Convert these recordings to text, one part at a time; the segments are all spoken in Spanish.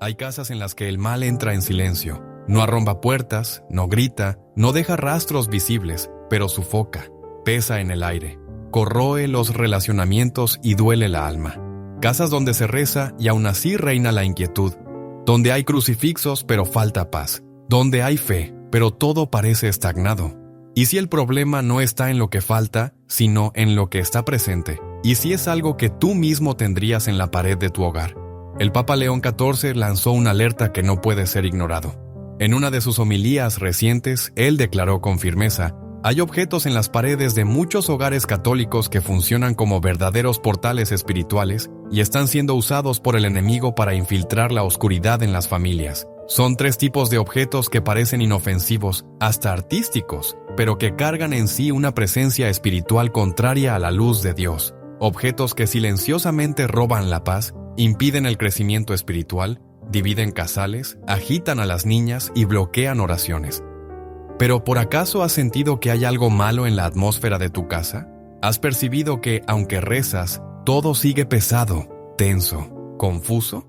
Hay casas en las que el mal entra en silencio. No arromba puertas, no grita, no deja rastros visibles, pero sufoca, pesa en el aire, corroe los relacionamientos y duele la alma. Casas donde se reza y aún así reina la inquietud. Donde hay crucifixos pero falta paz. Donde hay fe, pero todo parece estagnado. ¿Y si el problema no está en lo que falta, sino en lo que está presente? ¿Y si es algo que tú mismo tendrías en la pared de tu hogar? El Papa León XIV lanzó una alerta que no puede ser ignorado. En una de sus homilías recientes, él declaró con firmeza: hay objetos en las paredes de muchos hogares católicos que funcionan como verdaderos portales espirituales y están siendo usados por el enemigo para infiltrar la oscuridad en las familias. Son 3 tipos de objetos que parecen inofensivos, hasta artísticos, pero que cargan en sí una presencia espiritual contraria a la luz de Dios. Objetos que silenciosamente roban la paz, impiden el crecimiento espiritual, dividen casales, agitan a las niñas y bloquean oraciones. ¿Pero por acaso has sentido que hay algo malo en la atmósfera de tu casa? ¿Has percibido que, aunque rezas, todo sigue pesado, tenso, confuso?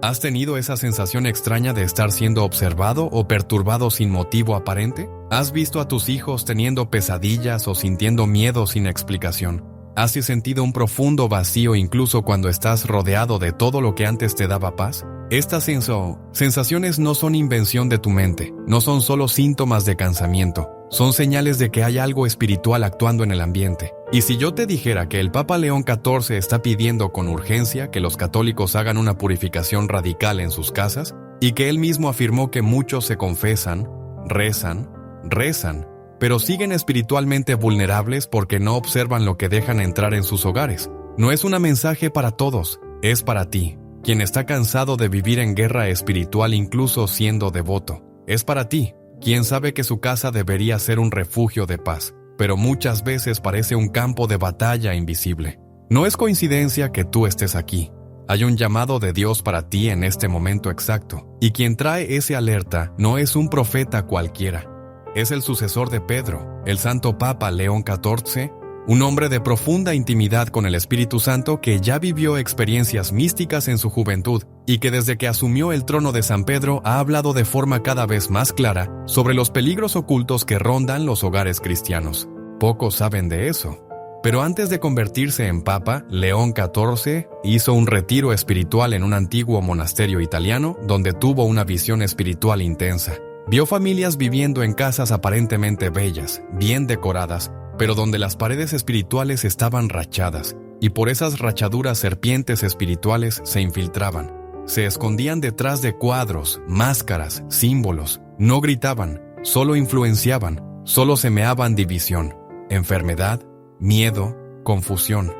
¿Has tenido esa sensación extraña de estar siendo observado o perturbado sin motivo aparente? ¿Has visto a tus hijos teniendo pesadillas o sintiendo miedo sin explicación? ¿Has sentido un profundo vacío incluso cuando estás rodeado de todo lo que antes te daba paz? Estas sensaciones no son invención de tu mente, no son solo síntomas de cansamiento, son señales de que hay algo espiritual actuando en el ambiente. Y si yo te dijera que el Papa León XIV está pidiendo con urgencia que los católicos hagan una purificación radical en sus casas, y que él mismo afirmó que muchos se confesan, rezan, pero siguen espiritualmente vulnerables porque no observan lo que dejan entrar en sus hogares. No es un mensaje para todos, es para ti, quien está cansado de vivir en guerra espiritual incluso siendo devoto. Es para ti, quien sabe que su casa debería ser un refugio de paz, pero muchas veces parece un campo de batalla invisible. No es coincidencia que tú estés aquí. Hay un llamado de Dios para ti en este momento exacto, y quien trae ese alerta no es un profeta cualquiera. Es el sucesor de Pedro, el Santo Papa León XIV, un hombre de profunda intimidad con el Espíritu Santo que ya vivió experiencias místicas en su juventud y que desde que asumió el trono de San Pedro ha hablado de forma cada vez más clara sobre los peligros ocultos que rondan los hogares cristianos. Pocos saben de eso. Pero antes de convertirse en Papa, León XIV hizo un retiro espiritual en un antiguo monasterio italiano donde tuvo una visión espiritual intensa. Vio familias viviendo en casas aparentemente bellas, bien decoradas, pero donde las paredes espirituales estaban rachadas, y por esas rachaduras serpientes espirituales se infiltraban. Se escondían detrás de cuadros, máscaras, símbolos. No gritaban, solo influenciaban, solo semeaban división, enfermedad, miedo, confusión.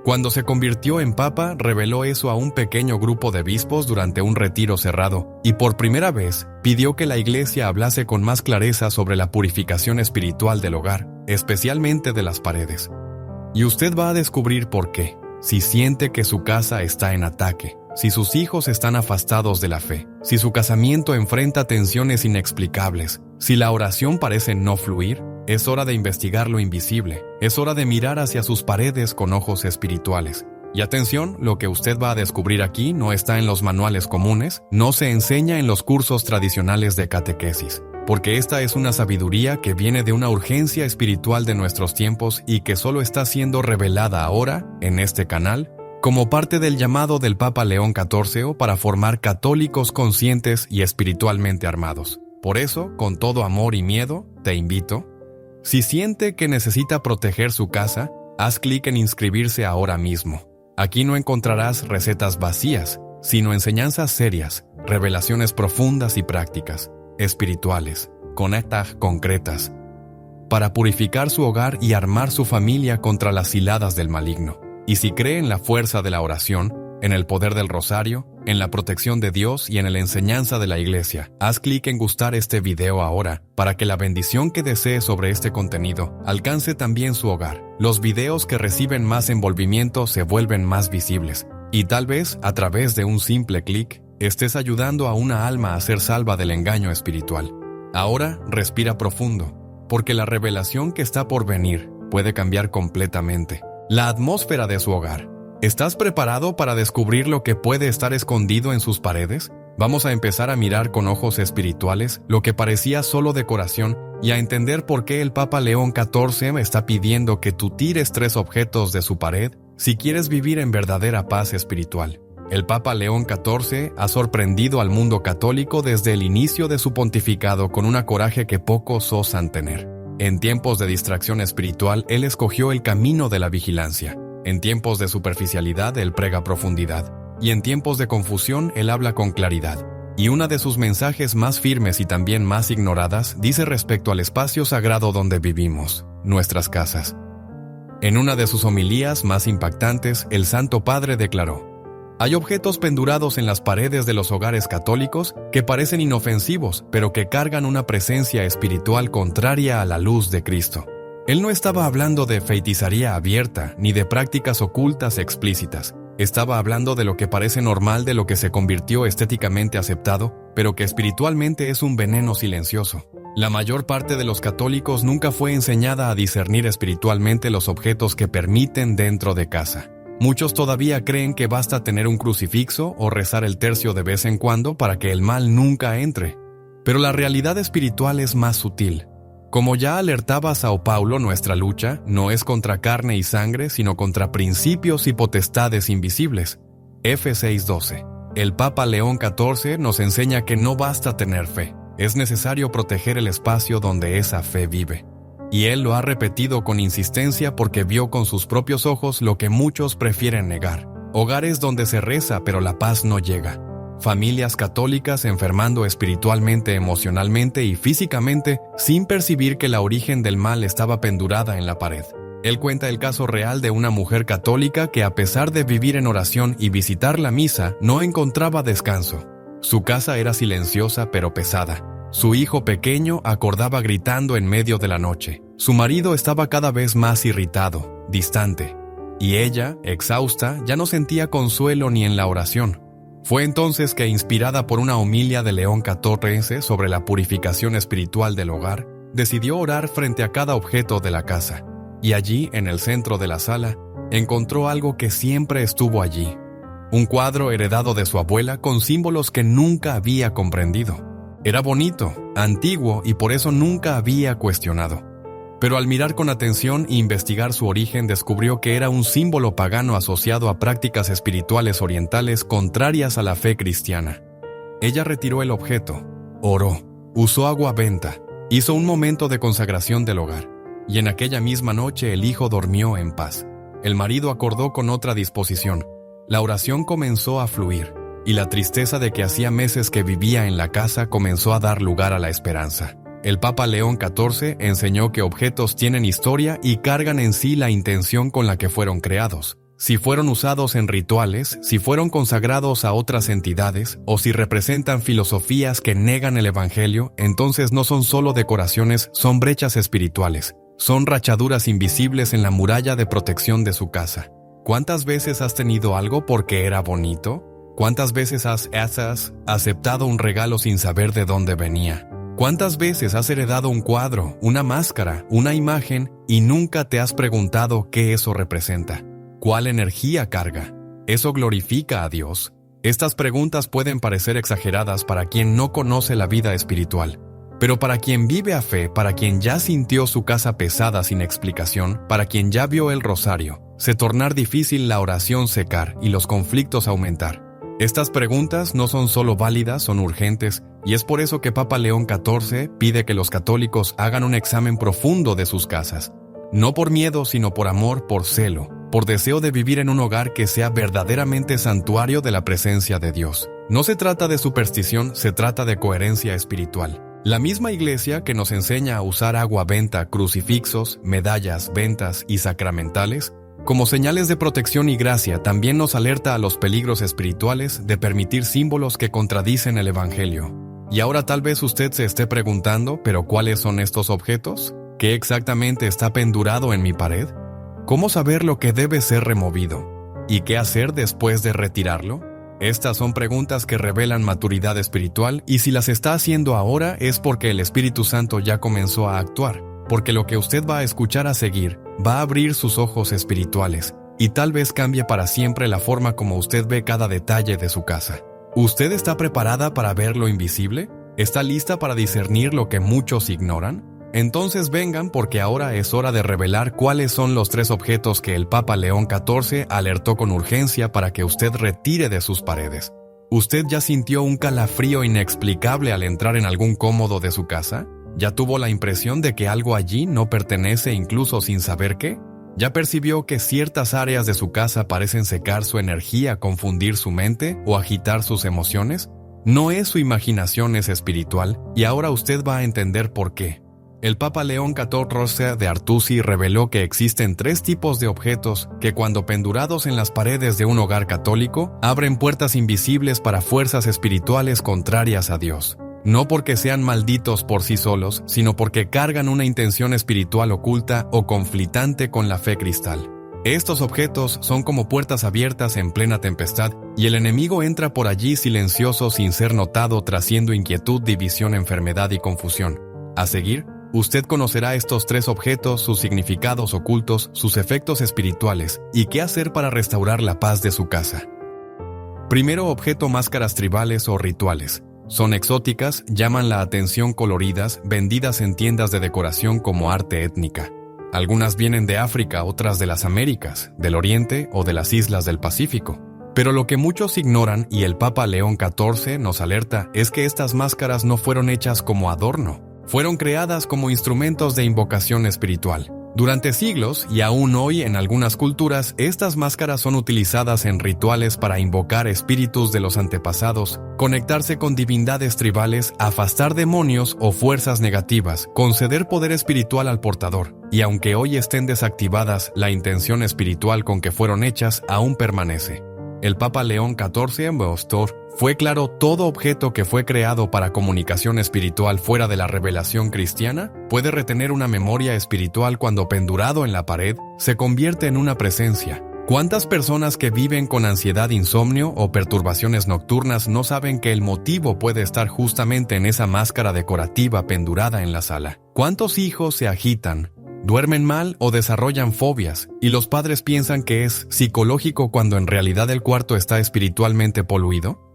Cuando se convirtió en papa, reveló eso a un pequeño grupo de obispos durante un retiro cerrado, y por primera vez pidió que la Iglesia hablase con más clareza sobre la purificación espiritual del hogar, especialmente de las paredes. Y usted va a descubrir por qué. Si siente que su casa está en ataque, si sus hijos están afastados de la fe, si su casamiento enfrenta tensiones inexplicables, si la oración parece no fluir, es hora de investigar lo invisible, es hora de mirar hacia sus paredes con ojos espirituales. Y atención, lo que usted va a descubrir aquí no está en los manuales comunes, no se enseña en los cursos tradicionales de catequesis, porque esta es una sabiduría que viene de una urgencia espiritual de nuestros tiempos y que solo está siendo revelada ahora, en este canal, como parte del llamado del Papa León XIV para formar católicos conscientes y espiritualmente armados. Por eso, con todo amor y miedo, te invito. Si siente que necesita proteger su casa, haz clic en inscribirse ahora mismo. Aquí no encontrarás recetas vacías, sino enseñanzas serias, revelaciones profundas y prácticas, espirituales, concretas, para purificar su hogar y armar su familia contra las ciladas del maligno. Y si cree en la fuerza de la oración, en el poder del rosario, en la protección de Dios y en la enseñanza de la Iglesia, haz clic en gustar este video ahora para que la bendición que desee sobre este contenido alcance también su hogar. Los videos que reciben más envolvimiento se vuelven más visibles y tal vez a través de un simple clic estés ayudando a una alma a ser salva del engaño espiritual. Ahora respira profundo, porque la revelación que está por venir puede cambiar completamente la atmósfera de su hogar. ¿Estás preparado para descubrir lo que puede estar escondido en sus paredes? Vamos a empezar a mirar con ojos espirituales lo que parecía solo decoración y a entender por qué el Papa León XIV está pidiendo que tú tires 3 objetos de su pared si quieres vivir en verdadera paz espiritual. El Papa León XIV ha sorprendido al mundo católico desde el inicio de su pontificado con un coraje que pocos osan tener. En tiempos de distracción espiritual, él escogió el camino de la vigilancia. En tiempos de superficialidad, él prega profundidad. Y en tiempos de confusión, él habla con claridad. Y una de sus mensajes más firmes y también más ignoradas dice respecto al espacio sagrado donde vivimos, nuestras casas. En una de sus homilías más impactantes, el Santo Padre declaró: hay objetos pendurados en las paredes de los hogares católicos que parecen inofensivos, pero que cargan una presencia espiritual contraria a la luz de Cristo. Él no estaba hablando de feitizaría abierta ni de prácticas ocultas explícitas. Estaba hablando de lo que parece normal, de lo que se convirtió estéticamente aceptado, pero que espiritualmente es un veneno silencioso. La mayor parte de los católicos nunca fue enseñada a discernir espiritualmente los objetos que permiten dentro de casa. Muchos todavía creen que basta tener un crucifijo o rezar el tercio de vez en cuando para que el mal nunca entre. Pero la realidad espiritual es más sutil. Como ya alertaba Sao Paulo, nuestra lucha no es contra carne y sangre, sino contra principios y potestades invisibles. F 6:12. El Papa León XIV nos enseña que no basta tener fe, es necesario proteger el espacio donde esa fe vive. Y él lo ha repetido con insistencia porque vio con sus propios ojos lo que muchos prefieren negar. Hogares donde se reza pero la paz no llega. Familias católicas enfermando espiritualmente, emocionalmente y físicamente sin percibir que la origen del mal estaba pendurada en la pared. Él cuenta el caso real de una mujer católica que, a pesar de vivir en oración y visitar la misa, no encontraba descanso. Su casa era silenciosa pero pesada. Su hijo pequeño acordaba gritando en medio de la noche. Su marido estaba cada vez más irritado, distante. Y ella, exhausta, ya no sentía consuelo ni en la oración. Fue entonces que, inspirada por una homilia de León XIV sobre la purificación espiritual del hogar, decidió orar frente a cada objeto de la casa. Y allí, en el centro de la sala, encontró algo que siempre estuvo allí. Un cuadro heredado de su abuela con símbolos que nunca había comprendido. Era bonito, antiguo y por eso nunca había cuestionado. Pero al mirar con atención e investigar su origen, descubrió que era un símbolo pagano asociado a prácticas espirituales orientales contrarias a la fe cristiana. Ella retiró el objeto, oró, usó agua benta, hizo un momento de consagración del hogar, y en aquella misma noche el hijo durmió en paz. El marido acordó con otra disposición. La oración comenzó a fluir, y la tristeza de que hacía meses que vivía en la casa comenzó a dar lugar a la esperanza. El Papa León XIV enseñó que objetos tienen historia y cargan en sí la intención con la que fueron creados. Si fueron usados en rituales, si fueron consagrados a otras entidades, o si representan filosofías que negan el Evangelio, entonces no son solo decoraciones, son brechas espirituales. Son rachaduras invisibles en la muralla de protección de su casa. ¿Cuántas veces has tenido algo porque era bonito? ¿Cuántas veces has aceptado un regalo sin saber de dónde venía? ¿Cuántas veces has heredado un cuadro, una máscara, una imagen y nunca te has preguntado qué eso representa? ¿Cuál energía carga? ¿Eso glorifica a Dios? Estas preguntas pueden parecer exageradas para quien no conoce la vida espiritual, pero para quien vive a fe, para quien ya sintió su casa pesada sin explicación, para quien ya vio el rosario, se tornar difícil la oración secar y los conflictos aumentar. Estas preguntas no son solo válidas, son urgentes, y es por eso que Papa León XIV pide que los católicos hagan un examen profundo de sus casas. No por miedo, sino por amor, por celo, por deseo de vivir en un hogar que sea verdaderamente santuario de la presencia de Dios. No se trata de superstición, se trata de coherencia espiritual. La misma Iglesia que nos enseña a usar agua benta, crucifixos, medallas, ventas y sacramentales, como señales de protección y gracia, también nos alerta a los peligros espirituales de permitir símbolos que contradicen el Evangelio. Y ahora tal vez usted se esté preguntando, ¿pero cuáles son estos objetos? ¿Qué exactamente está pendurado en mi pared? ¿Cómo saber lo que debe ser removido? ¿Y qué hacer después de retirarlo? Estas son preguntas que revelan maturidad espiritual, y si las está haciendo ahora es porque el Espíritu Santo ya comenzó a actuar. Porque lo que usted va a escuchar a seguir va a abrir sus ojos espirituales y tal vez cambie para siempre la forma como usted ve cada detalle de su casa. ¿Usted está preparada para ver lo invisible? ¿Está lista para discernir lo que muchos ignoran? Entonces vengan, porque ahora es hora de revelar cuáles son los 3 objetos que el Papa León XIV alertó con urgencia para que usted retire de sus paredes. ¿Usted ya sintió un calafrío inexplicable al entrar en algún cómodo de su casa? ¿Ya tuvo la impresión de que algo allí no pertenece incluso sin saber qué? ¿Ya percibió que ciertas áreas de su casa parecen secar su energía, confundir su mente o agitar sus emociones? No es su imaginación, es espiritual, y ahora usted va a entender por qué. El Papa León XIV de Artusi reveló que existen 3 tipos de objetos que, cuando pendurados en las paredes de un hogar católico, abren puertas invisibles para fuerzas espirituales contrarias a Dios. No porque sean malditos por sí solos, sino porque cargan una intención espiritual oculta o conflitante con la fe cristal. Estos objetos son como puertas abiertas en plena tempestad, y el enemigo entra por allí silencioso sin ser notado, trayendo inquietud, división, enfermedad y confusión. A seguir, usted conocerá estos 3 objetos, sus significados ocultos, sus efectos espirituales y qué hacer para restaurar la paz de su casa. Primero objeto: máscaras tribales o rituales. Son exóticas, llaman la atención, coloridas, vendidas en tiendas de decoración como arte étnica. Algunas vienen de África, otras de las Américas, del Oriente o de las islas del Pacífico. Pero lo que muchos ignoran, y el Papa León XIV nos alerta, es que estas máscaras no fueron hechas como adorno. Fueron creadas como instrumentos de invocación espiritual. Durante siglos, y aún hoy en algunas culturas, estas máscaras son utilizadas en rituales para invocar espíritus de los antepasados, conectarse con divindades tribales, afastar demonios o fuerzas negativas, conceder poder espiritual al portador. Y aunque hoy estén desactivadas, la intención espiritual con que fueron hechas aún permanece. El Papa León XIV en Bostor fue claro: todo objeto que fue creado para comunicación espiritual fuera de la revelación cristiana puede retener una memoria espiritual cuando, pendurado en la pared, se convierte en una presencia. ¿Cuántas personas que viven con ansiedad, insomnio o perturbaciones nocturnas no saben que el motivo puede estar justamente en esa máscara decorativa pendurada en la sala? ¿Cuántos hijos se agitan, duermen mal o desarrollan fobias, y los padres piensan que es psicológico cuando en realidad el cuarto está espiritualmente poluido?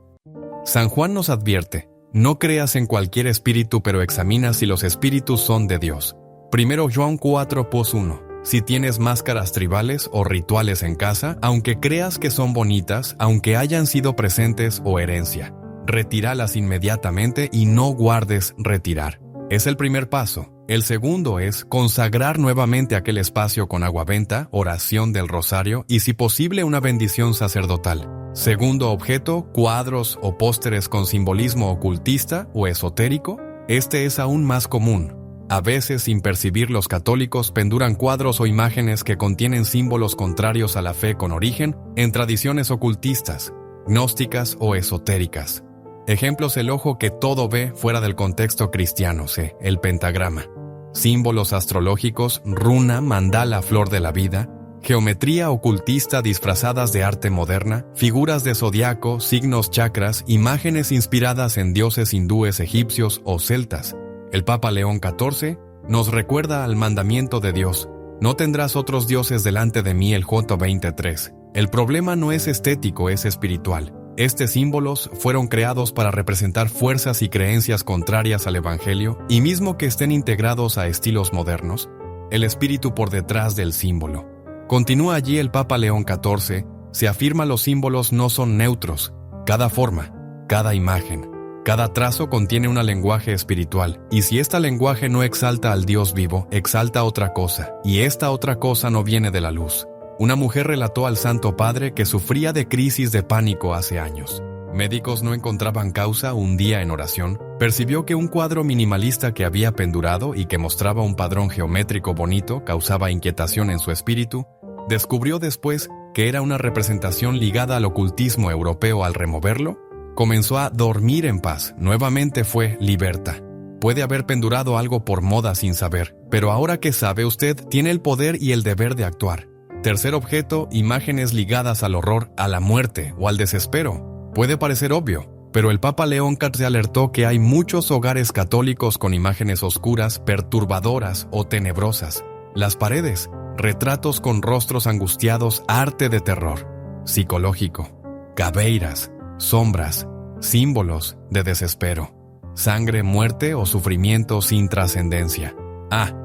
San Juan nos advierte: no creas en cualquier espíritu, pero examina si los espíritus son de Dios. 1 Juan 4:1. Si tienes máscaras tribales o rituales en casa, aunque creas que son bonitas, aunque hayan sido presentes o herencia, retíralas inmediatamente y no guardes retirar. Es el primer paso. El segundo es consagrar nuevamente aquel espacio con agua benta, oración del rosario y, si posible, una bendición sacerdotal. Segundo objeto: cuadros o pósteres con simbolismo ocultista o esotérico. Este es aún más común. A veces, sin percibir, los católicos penduran cuadros o imágenes que contienen símbolos contrarios a la fe con origen en tradiciones ocultistas, gnósticas o esotéricas. Ejemplos: el ojo que todo ve fuera del contexto cristiano, el pentagrama. Símbolos astrológicos, runa, mandala, flor de la vida, geometría ocultista disfrazadas de arte moderna, figuras de zodiaco, signos, chakras, imágenes inspiradas en dioses hindúes, egipcios o celtas. El Papa León XIV nos recuerda al mandamiento de Dios: no tendrás otros dioses delante de mí, el Joto 23. El problema no es estético, es espiritual. Estos símbolos fueron creados para representar fuerzas y creencias contrarias al Evangelio, y mismo que estén integrados a estilos modernos, el espíritu por detrás del símbolo. Continúa allí el Papa León XIV: se afirma los símbolos no son neutros. Cada forma, cada imagen, cada trazo contiene un lenguaje espiritual, y si este lenguaje no exalta al Dios vivo, exalta otra cosa, y esta otra cosa no viene de la luz. Una mujer relató al Santo Padre que sufría de crisis de pánico hace años. Médicos no encontraban causa. Un día, en oración, percibió que un cuadro minimalista que había pendurado y que mostraba un patrón geométrico bonito causaba inquietación en su espíritu. Descubrió después que era una representación ligada al ocultismo europeo. Al removerlo, comenzó a dormir en paz. Nuevamente fue liberta. Puede haber pendurado algo por moda sin saber, pero ahora que sabe, usted tiene el poder y el deber de actuar. Tercer objeto: imágenes ligadas al horror, a la muerte o al desespero. Puede parecer obvio, pero el Papa León XIV alertó que hay muchos hogares católicos con imágenes oscuras, perturbadoras o tenebrosas. Las paredes, retratos con rostros angustiados, arte de terror psicológico, caveiras, sombras, símbolos de desespero, sangre, muerte o sufrimiento sin trascendencia.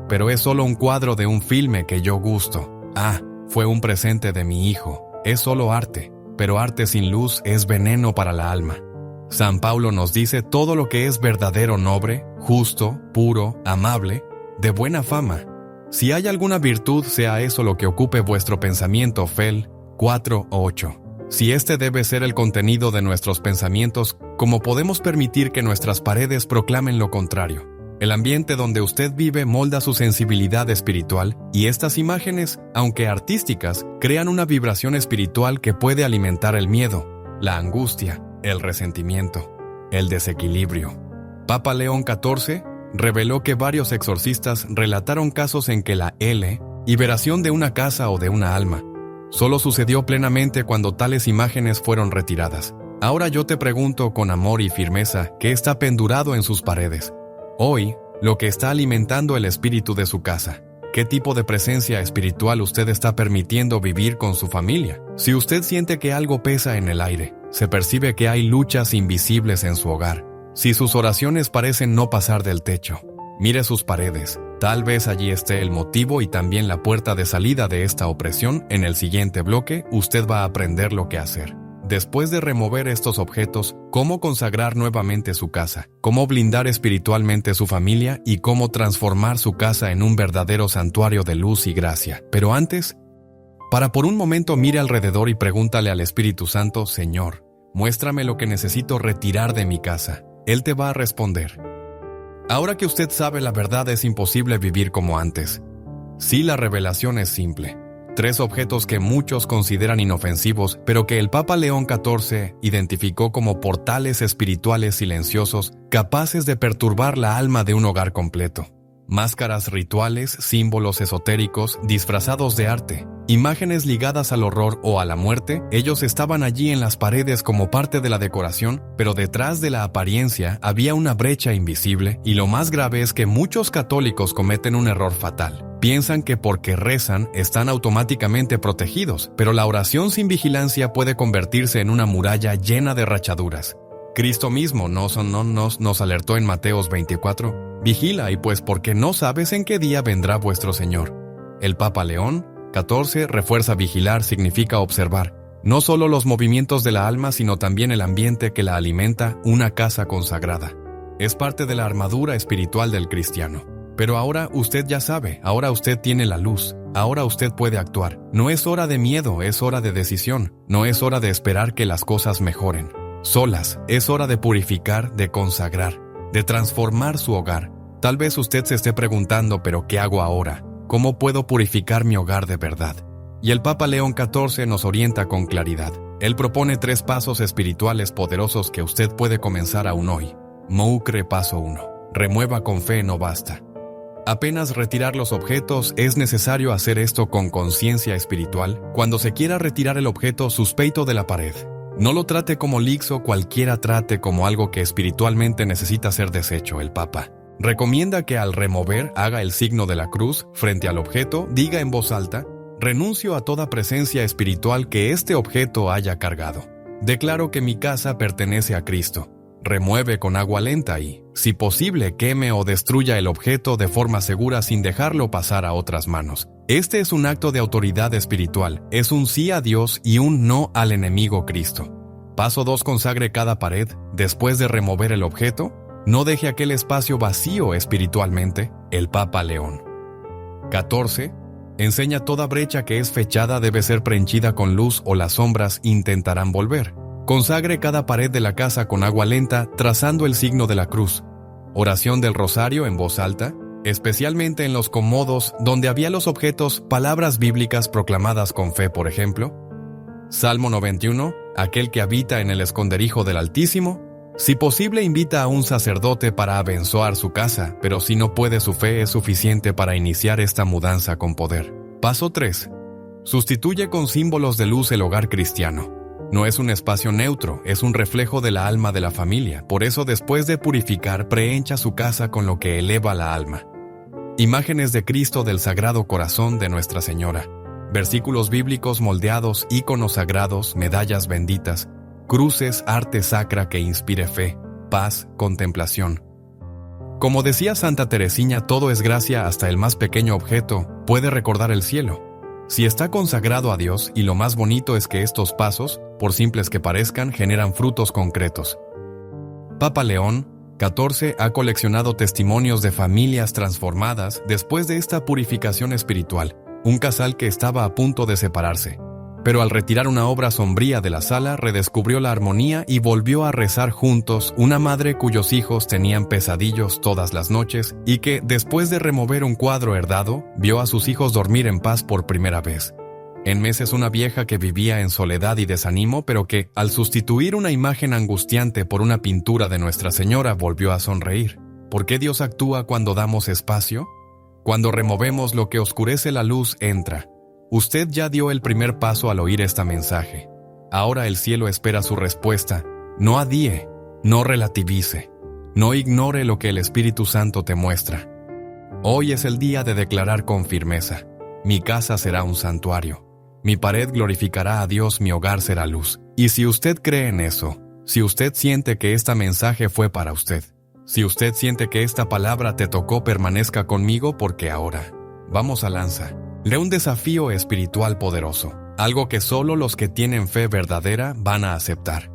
Pero es solo un cuadro de un filme que yo gusto. Fue un presente de mi hijo. Es solo arte, pero arte sin luz es veneno para la alma. San Pablo nos dice todo lo que es verdadero, noble, justo, puro, amable, de buena fama. Si hay alguna virtud, sea eso lo que ocupe vuestro pensamiento. Fel 4:8. Si este debe ser el contenido de nuestros pensamientos, ¿cómo podemos permitir que nuestras paredes proclamen lo contrario? El ambiente donde usted vive molda su sensibilidad espiritual y estas imágenes, aunque artísticas, crean una vibración espiritual que puede alimentar el miedo, la angustia, el resentimiento, el desequilibrio. Papa León XIV reveló que varios exorcistas relataron casos en que la liberación de una casa o de una alma solo sucedió plenamente cuando tales imágenes fueron retiradas. Ahora yo te pregunto con amor y firmeza, ¿qué está pendurado en sus paredes? Hoy, lo que está alimentando el espíritu de su casa. ¿Qué tipo de presencia espiritual usted está permitiendo vivir con su familia? Si usted siente que algo pesa en el aire, se percibe que hay luchas invisibles en su hogar. Si sus oraciones parecen no pasar del techo, mire sus paredes. Tal vez allí esté el motivo y también la puerta de salida de esta opresión. En el siguiente bloque, usted va a aprender lo que hacer. Después de remover estos objetos, cómo consagrar nuevamente su casa, cómo blindar espiritualmente su familia y cómo transformar su casa en un verdadero santuario de luz y gracia. Pero antes, para por un momento mire alrededor y pregúntale al Espíritu Santo: Señor, muéstrame lo que necesito retirar de mi casa. Él te va a responder. Ahora que usted sabe la verdad, es imposible vivir como antes. Sí, la revelación es simple. 3 objetos que muchos consideran inofensivos, pero que el Papa León XIV identificó como portales espirituales silenciosos capaces de perturbar la alma de un hogar completo. Máscaras rituales, símbolos esotéricos, disfrazados de arte, imágenes ligadas al horror o a la muerte. Ellos estaban allí en las paredes como parte de la decoración, pero detrás de la apariencia había una brecha invisible, y lo más grave es que muchos católicos cometen un error fatal. Piensan que porque rezan están automáticamente protegidos, pero la oración sin vigilancia puede convertirse en una muralla llena de rachaduras. Cristo mismo nos alertó en Mateos 24, vigila, y pues porque no sabes en qué día vendrá vuestro Señor. El Papa León XIV refuerza: vigilar significa observar, no solo los movimientos de la alma, sino también el ambiente que la alimenta, una casa consagrada. Es parte de la armadura espiritual del cristiano. Pero ahora usted ya sabe, ahora usted tiene la luz, ahora usted puede actuar. No es hora de miedo, es hora de decisión. No es hora de esperar que las cosas mejoren solas, es hora de purificar, de consagrar, de transformar su hogar. Tal vez usted se esté preguntando: ¿pero qué hago ahora? ¿Cómo puedo purificar mi hogar de verdad? Y el Papa León XIV nos orienta con claridad. Él propone 3 pasos espirituales poderosos que usted puede comenzar aún hoy. Moucre paso 1. Remueva con fe, no basta. Apenas retirar los objetos, es necesario hacer esto con conciencia espiritual. Cuando se quiera retirar el objeto, suspeito de la pared. No lo trate como lixo, cualquiera trate como algo que espiritualmente necesita ser deshecho. El Papa recomienda que al remover haga el signo de la cruz frente al objeto, diga en voz alta: renuncio a toda presencia espiritual que este objeto haya cargado. Declaro que mi casa pertenece a Cristo. Remueve con agua lenta y, si posible, queme o destruya el objeto de forma segura sin dejarlo pasar a otras manos. Este es un acto de autoridad espiritual, es un sí a Dios y un no al enemigo Cristo. Paso 2. Consagre cada pared. Después de remover el objeto, no deje aquel espacio vacío espiritualmente. El Papa León 14 enseña: toda brecha que es fechada debe ser prehenchida con luz o las sombras intentarán volver. Consagre cada pared de la casa con agua lenta, trazando el signo de la cruz. Oración del rosario en voz alta, especialmente en los comodos donde había los objetos, palabras bíblicas proclamadas con fe, por ejemplo. Salmo 91, aquel que habita en el esconderijo del Altísimo. Si posible, invita a un sacerdote para abençoar su casa, pero si no puede, su fe es suficiente para iniciar esta mudanza con poder. Paso 3. Sustituye con símbolos de luz el hogar cristiano. No es un espacio neutro, es un reflejo de la alma de la familia. Por eso, después de purificar, prehencha su casa con lo que eleva la alma. Imágenes de Cristo, del Sagrado Corazón de Nuestra Señora. Versículos bíblicos moldeados, íconos sagrados, medallas benditas. cruces, arte sacra que inspire fe, paz, contemplación. Como decía Santa Teresina, todo es gracia, hasta el más pequeño objeto puede recordar el cielo. Si está consagrado a Dios, y lo más bonito es que estos pasos, por simples que parezcan, generan frutos concretos. Papa León XIV ha coleccionado testimonios de familias transformadas después de esta purificación espiritual, un casal que estaba a punto de separarse. Pero al retirar una obra sombría de la sala, redescubrió la armonía y volvió a rezar juntos, una madre cuyos hijos tenían pesadillos todas las noches y que, después de remover un cuadro herdado, vio a sus hijos dormir en paz por primera vez. En meses una vieja que vivía en soledad y desánimo, pero que, al sustituir una imagen angustiante por una pintura de Nuestra Señora, volvió a sonreír. ¿Por qué Dios actúa cuando damos espacio? Cuando removemos lo que oscurece, la luz entra. Usted ya dio el primer paso al oír este mensaje. Ahora el cielo espera su respuesta. No adíe, no relativice, no ignore lo que el Espíritu Santo te muestra. Hoy es el día de declarar con firmeza: mi casa será un santuario. Mi pared glorificará a Dios, mi hogar será luz. Y si usted cree en eso, si usted siente que este mensaje fue para usted, si usted siente que esta palabra te tocó, permanezca conmigo, porque ahora vamos a lanza. Lee un desafío espiritual poderoso, algo que solo los que tienen fe verdadera van a aceptar.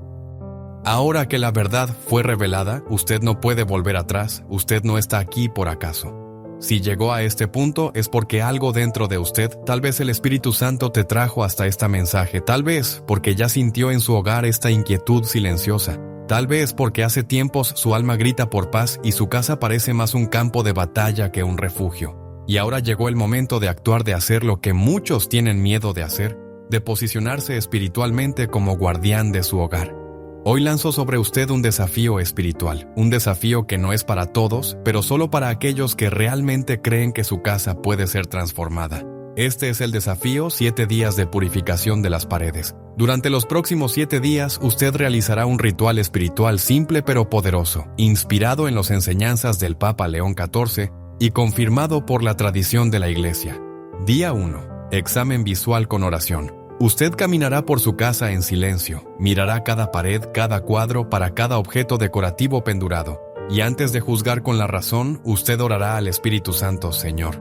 Ahora que la verdad fue revelada, usted no puede volver atrás, usted no está aquí por acaso. Si llegó a este punto es porque algo dentro de usted, tal vez el Espíritu Santo te trajo hasta este mensaje, tal vez porque ya sintió en su hogar esta inquietud silenciosa, tal vez porque hace tiempos su alma grita por paz y su casa parece más un campo de batalla que un refugio. Y ahora llegó el momento de actuar, de hacer lo que muchos tienen miedo de hacer, de posicionarse espiritualmente como guardián de su hogar. Hoy lanzo sobre usted un desafío espiritual, un desafío que no es para todos, pero solo para aquellos que realmente creen que su casa puede ser transformada. Este es el desafío: 7 días de purificación de las paredes. Durante los próximos 7 días, usted realizará un ritual espiritual simple pero poderoso, inspirado en las enseñanzas del Papa León XIV, y confirmado por la tradición de la Iglesia. Día 1. Examen visual con oración. Usted caminará por su casa en silencio, mirará cada pared, cada cuadro, para cada objeto decorativo pendurado, y antes de juzgar con la razón, usted orará al Espíritu Santo: Señor,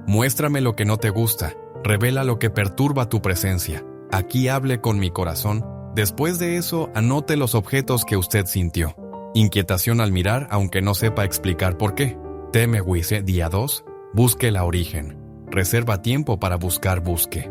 muéstrame lo que no te gusta, revela lo que perturba tu presencia, aquí hable con mi corazón. Después de eso, anote los objetos que usted sintió. Inquietación al mirar, aunque no sepa explicar por qué. Teme Huise. Día 2. Busque el origen. Reserva tiempo para busque.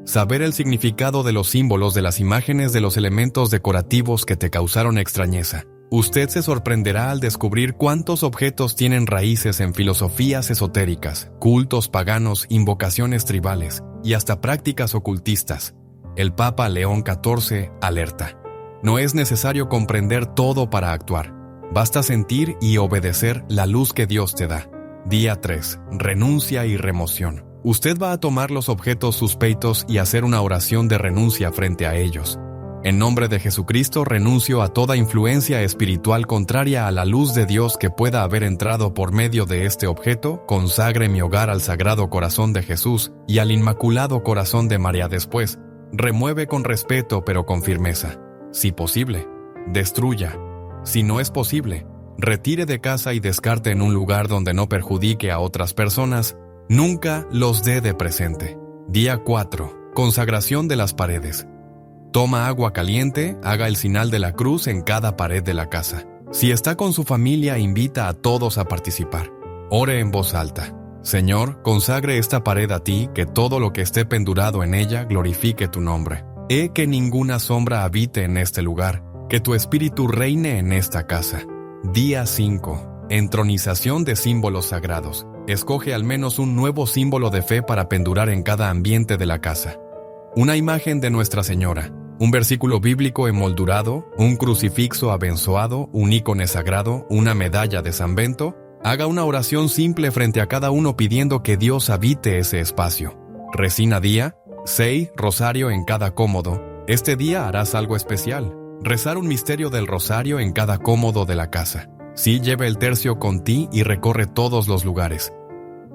Saber el significado de los símbolos, de las imágenes, de los elementos decorativos que te causaron extrañeza. Usted se sorprenderá al descubrir cuántos objetos tienen raíces en filosofías esotéricas, cultos paganos, invocaciones tribales y hasta prácticas ocultistas. El Papa León XIV alerta: no es necesario comprender todo para actuar. Basta sentir y obedecer la luz que Dios te da. Día 3. Renuncia y remoción. Usted va a tomar los objetos suspeitos y hacer una oración de renuncia frente a ellos. En nombre de Jesucristo, renuncio a toda influencia espiritual contraria a la luz de Dios que pueda haber entrado por medio de este objeto. Consagre mi hogar al Sagrado Corazón de Jesús y al Inmaculado Corazón de María. Después, remueve con respeto pero con firmeza. Si posible, destruya. Si no es posible, retire de casa y descarte en un lugar donde no perjudique a otras personas. Nunca los dé de presente. Día 4. Consagración de las paredes. Toma agua caliente, haga el señal de la cruz en cada pared de la casa. Si está con su familia, invita a todos a participar. Ore en voz alta: Señor, consagre esta pared a ti, que todo lo que esté pendurado en ella glorifique tu nombre. Que ninguna sombra habite en este lugar, que tu espíritu reine en esta casa. Día 5. Entronización de símbolos sagrados. Escoge al menos un nuevo símbolo de fe para pendurar en cada ambiente de la casa. Una imagen de Nuestra Señora, un versículo bíblico emoldurado, un crucifixo abenzoado, un ícone sagrado, una medalla de San Bento. Haga una oración simple frente a cada uno pidiendo que Dios habite ese espacio. Resina día 6. Rosario en cada cómodo. Este día harás algo especial: rezar un misterio del rosario en cada cómodo de la casa. Sí, lleve el tercio con ti y recorre todos los lugares: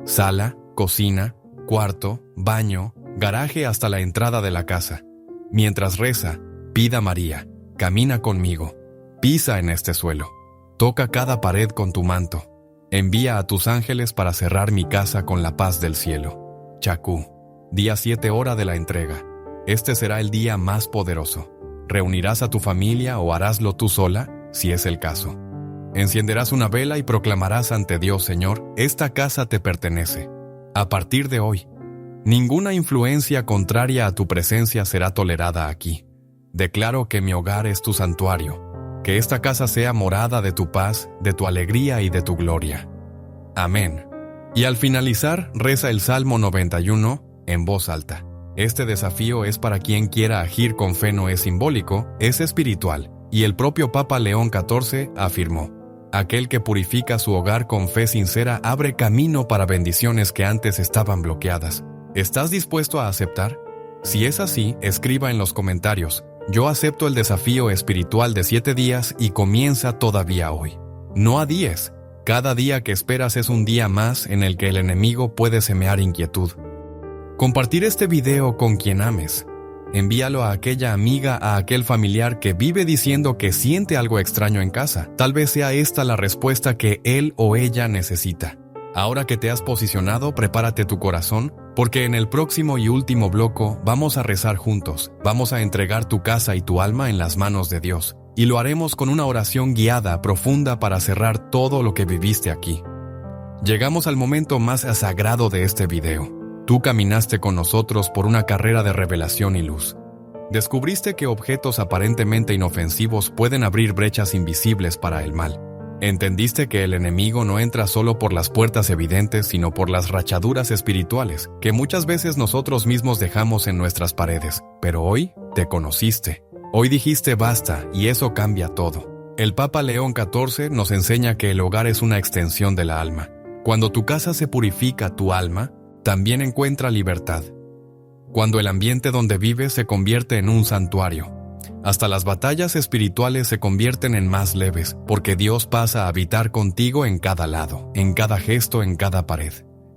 sala, cocina, cuarto, baño, garaje, hasta la entrada de la casa. Mientras reza, pida a María, camina conmigo, pisa en este suelo, toca cada pared con tu manto, envía a tus ángeles para cerrar mi casa con la paz del cielo. Chakú, día 7, hora de la entrega. Este será el día más poderoso. ¿Reunirás a tu familia o haráslo tú sola, si es el caso? Encenderás una vela y proclamarás ante Dios: Señor, esta casa te pertenece. A partir de hoy, ninguna influencia contraria a tu presencia será tolerada aquí. Declaro que mi hogar es tu santuario, que esta casa sea morada de tu paz, de tu alegría y de tu gloria. Amén. Y al finalizar, reza el Salmo 91 en voz alta. Este desafío es para quien quiera agir con fe, no es simbólico, es espiritual. Y el propio Papa León XIV afirmó: aquel que purifica su hogar con fe sincera abre camino para bendiciones que antes estaban bloqueadas. ¿Estás dispuesto a aceptar? Si es así, escriba en los comentarios: yo acepto el desafío espiritual de 7 días y comienza todavía hoy. No a 10. Cada día que esperas es un día más en el que el enemigo puede semear inquietud. Compartir este video con quien ames. Envíalo a aquella amiga, a aquel familiar que vive diciendo que siente algo extraño en casa. Tal vez sea esta la respuesta que él o ella necesita. Ahora que te has posicionado, prepárate tu corazón, porque en el próximo y último bloque vamos a rezar juntos. Vamos a entregar tu casa y tu alma en las manos de Dios. Y lo haremos con una oración guiada, profunda, para cerrar todo lo que viviste aquí. Llegamos al momento más sagrado de este video. Tú caminaste con nosotros por una carrera de revelación y luz. Descubriste que objetos aparentemente inofensivos pueden abrir brechas invisibles para el mal. Entendiste que el enemigo no entra solo por las puertas evidentes, sino por las rachaduras espirituales que muchas veces nosotros mismos dejamos en nuestras paredes. Pero hoy te conociste. Hoy dijiste basta, y eso cambia todo. El Papa León XIV nos enseña que el hogar es una extensión de la alma. Cuando tu casa se purifica, tu alma también encuentra libertad. Cuando el ambiente donde vives se convierte en un santuario, hasta las batallas espirituales se convierten en más leves, porque Dios pasa a habitar contigo en cada lado, en cada gesto, en cada pared.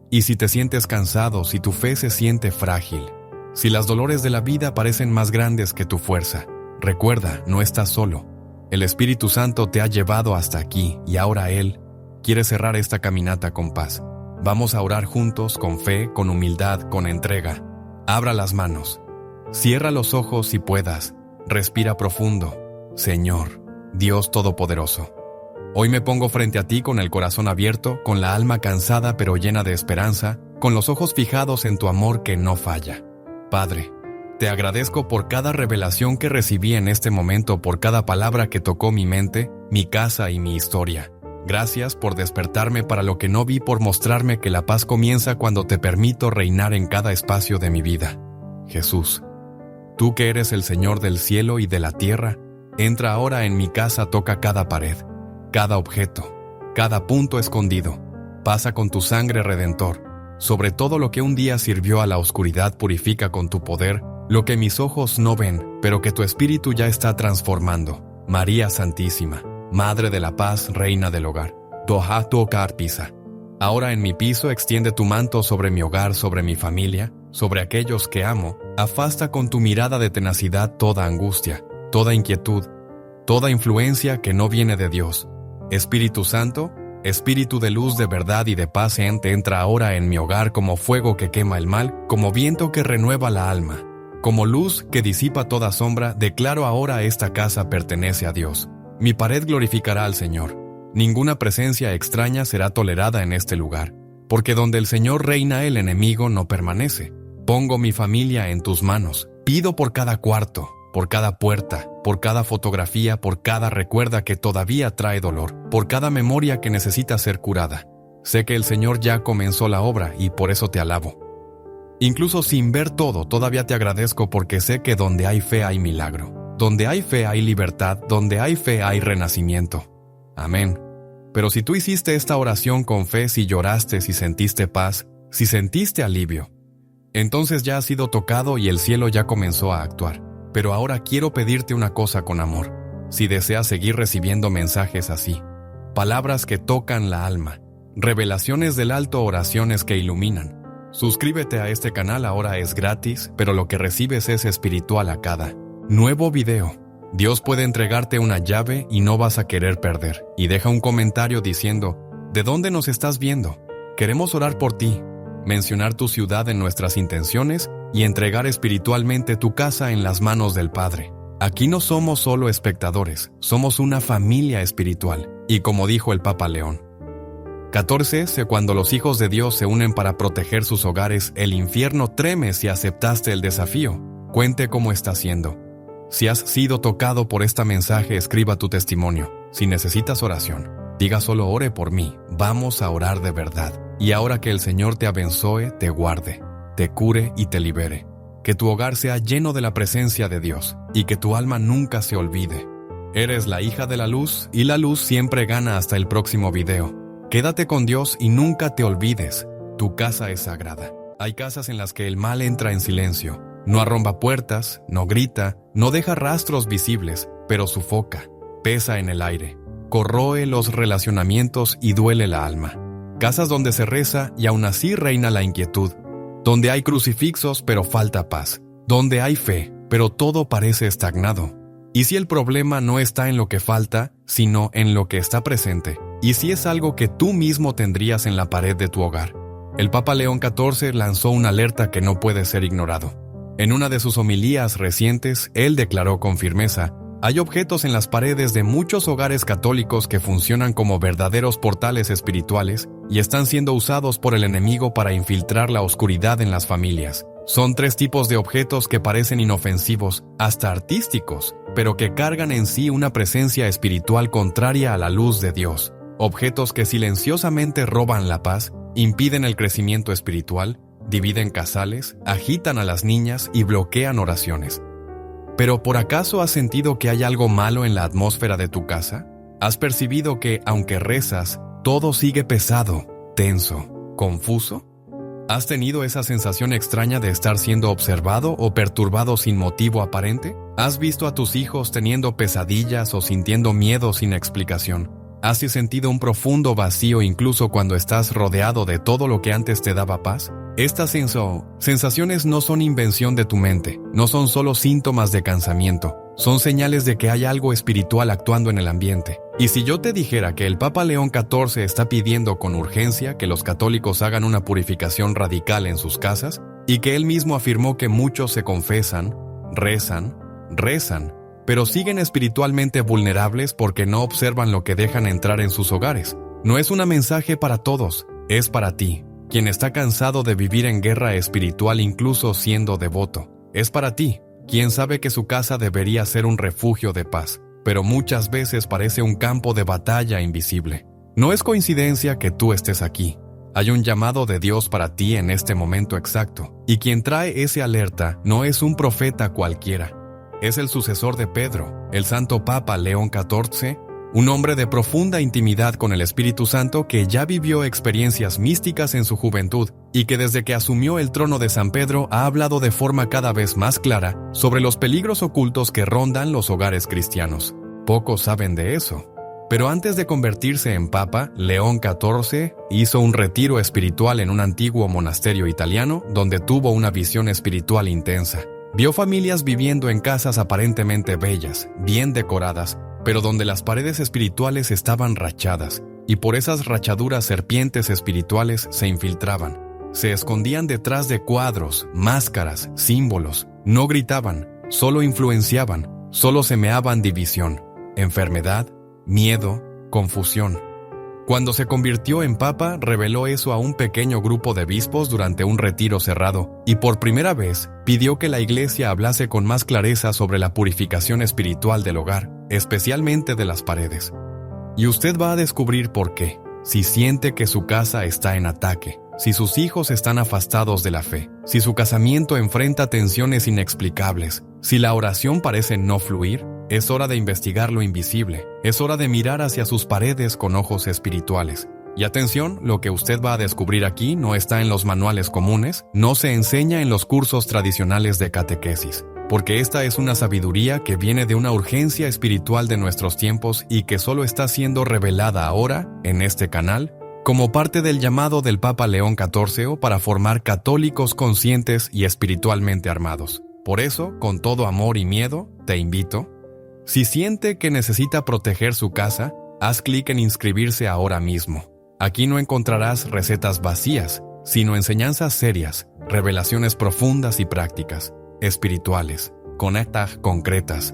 Y si te sientes cansado, si tu fe se siente frágil, si los dolores de la vida parecen más grandes que tu fuerza, recuerda, no estás solo. El Espíritu Santo te ha llevado hasta aquí y ahora Él quiere cerrar esta caminata con paz. Vamos a orar juntos, con fe, con humildad, con entrega. Abra las manos. Cierra los ojos si puedas. Respira profundo. Señor, Dios Todopoderoso, hoy me pongo frente a ti con el corazón abierto, con la alma cansada pero llena de esperanza, con los ojos fijados en tu amor que no falla. Padre, te agradezco por cada revelación que recibí en este momento, por cada palabra que tocó mi mente, mi casa y mi historia. Gracias por despertarme para lo que no vi, por mostrarme que la paz comienza cuando te permito reinar en cada espacio de mi vida. Jesús, tú que eres el Señor del cielo y de la tierra, entra ahora en mi casa, toca cada pared, cada objeto, cada punto escondido. Pasa con tu sangre redentor. Sobre todo lo que un día sirvió a la oscuridad, purifica con tu poder lo que mis ojos no ven, pero que tu espíritu ya está transformando. María Santísima, Madre de la Paz, Reina del Hogar. Toha Tokar Pisa. Ahora en mi piso extiende tu manto sobre mi hogar, sobre mi familia, sobre aquellos que amo. Afasta con tu mirada de tenacidad toda angustia, toda inquietud, toda influencia que no viene de Dios. Espíritu Santo, Espíritu de luz, de verdad y de paz, entra ahora en mi hogar como fuego que quema el mal, como viento que renueva la alma, como luz que disipa toda sombra. Declaro ahora esta casa pertenece a Dios. Mi pared glorificará al Señor. Ninguna presencia extraña será tolerada en este lugar, porque donde el Señor reina el enemigo no permanece. Pongo mi familia en tus manos. Pido por cada cuarto, por cada puerta, por cada fotografía, por cada recuerda que todavía trae dolor, por cada memoria que necesita ser curada. Sé que el Señor ya comenzó la obra y por eso te alabo. Incluso sin ver todo, todavía te agradezco, porque sé que donde hay fe hay milagro. Donde hay fe hay libertad, donde hay fe hay renacimiento. Amén. Pero si tú hiciste esta oración con fe, si lloraste, si sentiste paz, si sentiste alivio, entonces ya has sido tocado y el cielo ya comenzó a actuar. Pero ahora quiero pedirte una cosa con amor. Si deseas seguir recibiendo mensajes así, palabras que tocan la alma, revelaciones del alto, oraciones que iluminan, suscríbete a este canal. Ahora es gratis, pero lo que recibes es espiritual a cada nuevo video. Dios puede entregarte una llave y no vas a querer perder. Y deja un comentario diciendo, ¿de dónde nos estás viendo? Queremos orar por ti, mencionar tu ciudad en nuestras intenciones y entregar espiritualmente tu casa en las manos del Padre. Aquí no somos solo espectadores, somos una familia espiritual. Y como dijo el Papa León, 14. Cuando los hijos de Dios se unen para proteger sus hogares, el infierno treme si aceptaste el desafío. Cuente cómo está siendo. Si has sido tocado por este mensaje, escriba tu testimonio. Si necesitas oración, diga solo ore por mí. Vamos a orar de verdad. Y ahora que el Señor te abenzoe, te guarde, te cure y te libere. Que tu hogar sea lleno de la presencia de Dios y que tu alma nunca se olvide. Eres la hija de la luz y la luz siempre gana. Hasta el próximo video. Quédate con Dios y nunca te olvides. Tu casa es sagrada. Hay casas en las que el mal entra en silencio. No arromba puertas, no grita, no deja rastros visibles, pero sufoca, pesa en el aire, corroe los relacionamientos y duele la alma. Casas donde se reza y aún así reina la inquietud. Donde hay crucifixos pero falta paz. Donde hay fe, pero todo parece estagnado. ¿Y si el problema no está en lo que falta, sino en lo que está presente? ¿Y si es algo que tú mismo tendrías en la pared de tu hogar? El Papa León XIV lanzó una alerta que no puede ser ignorado. En una de sus homilías recientes, él declaró con firmeza, hay objetos en las paredes de muchos hogares católicos que funcionan como verdaderos portales espirituales y están siendo usados por el enemigo para infiltrar la oscuridad en las familias. Son 3 tipos de objetos que parecen inofensivos, hasta artísticos, pero que cargan en sí una presencia espiritual contraria a la luz de Dios. Objetos que silenciosamente roban la paz, impiden el crecimiento espiritual, dividen casales, agitan a las niñas y bloquean oraciones. ¿Pero por acaso has sentido que hay algo malo en la atmósfera de tu casa? ¿Has percibido que, aunque rezas, todo sigue pesado, tenso, confuso? ¿Has tenido esa sensación extraña de estar siendo observado o perturbado sin motivo aparente? ¿Has visto a tus hijos teniendo pesadillas o sintiendo miedo sin explicación? ¿Has sentido un profundo vacío incluso cuando estás rodeado de todo lo que antes te daba paz? Estas sensaciones no son invención de tu mente, no son solo síntomas de cansamiento, son señales de que hay algo espiritual actuando en el ambiente. Y si yo te dijera que el Papa León XIV está pidiendo con urgencia que los católicos hagan una purificación radical en sus casas, y que él mismo afirmó que muchos se confesan, rezan, pero siguen espiritualmente vulnerables porque no observan lo que dejan entrar en sus hogares. No es un mensaje para todos, es para ti, quien está cansado de vivir en guerra espiritual incluso siendo devoto. Es para ti, quien sabe que su casa debería ser un refugio de paz, pero muchas veces parece un campo de batalla invisible. No es coincidencia que tú estés aquí. Hay un llamado de Dios para ti en este momento exacto, y quien trae ese alerta no es un profeta cualquiera. Es el sucesor de Pedro, el Santo Papa León XIV, un hombre de profunda intimidad con el Espíritu Santo que ya vivió experiencias místicas en su juventud y que desde que asumió el trono de San Pedro ha hablado de forma cada vez más clara sobre los peligros ocultos que rondan los hogares cristianos. Pocos saben de eso. Pero antes de convertirse en Papa, León XIV hizo un retiro espiritual en un antiguo monasterio italiano donde tuvo una visión espiritual intensa. Vio familias viviendo en casas aparentemente bellas, bien decoradas, pero donde las paredes espirituales estaban rachadas, y por esas rachaduras serpientes espirituales se infiltraban. Se escondían detrás de cuadros, máscaras, símbolos. No gritaban, solo influenciaban, solo semeaban división, enfermedad, miedo, confusión. Cuando se convirtió en papa, reveló eso a un pequeño grupo de obispos durante un retiro cerrado, y por primera vez pidió que la Iglesia hablase con más clareza sobre la purificación espiritual del hogar, especialmente de las paredes. Y usted va a descubrir por qué. Si siente que su casa está en ataque, si sus hijos están afastados de la fe, si su casamiento enfrenta tensiones inexplicables, si la oración parece no fluir, es hora de investigar lo invisible, es hora de mirar hacia sus paredes con ojos espirituales. Y atención, lo que usted va a descubrir aquí no está en los manuales comunes, no se enseña en los cursos tradicionales de catequesis, porque esta es una sabiduría que viene de una urgencia espiritual de nuestros tiempos y que solo está siendo revelada ahora, en este canal, como parte del llamado del Papa León XIV para formar católicos conscientes y espiritualmente armados. Por eso, con todo amor y miedo, te invito Si siente que necesita proteger su casa, haz clic en inscribirse ahora mismo. Aquí no encontrarás recetas vacías, sino enseñanzas serias, revelaciones profundas y prácticas, espirituales, concretas,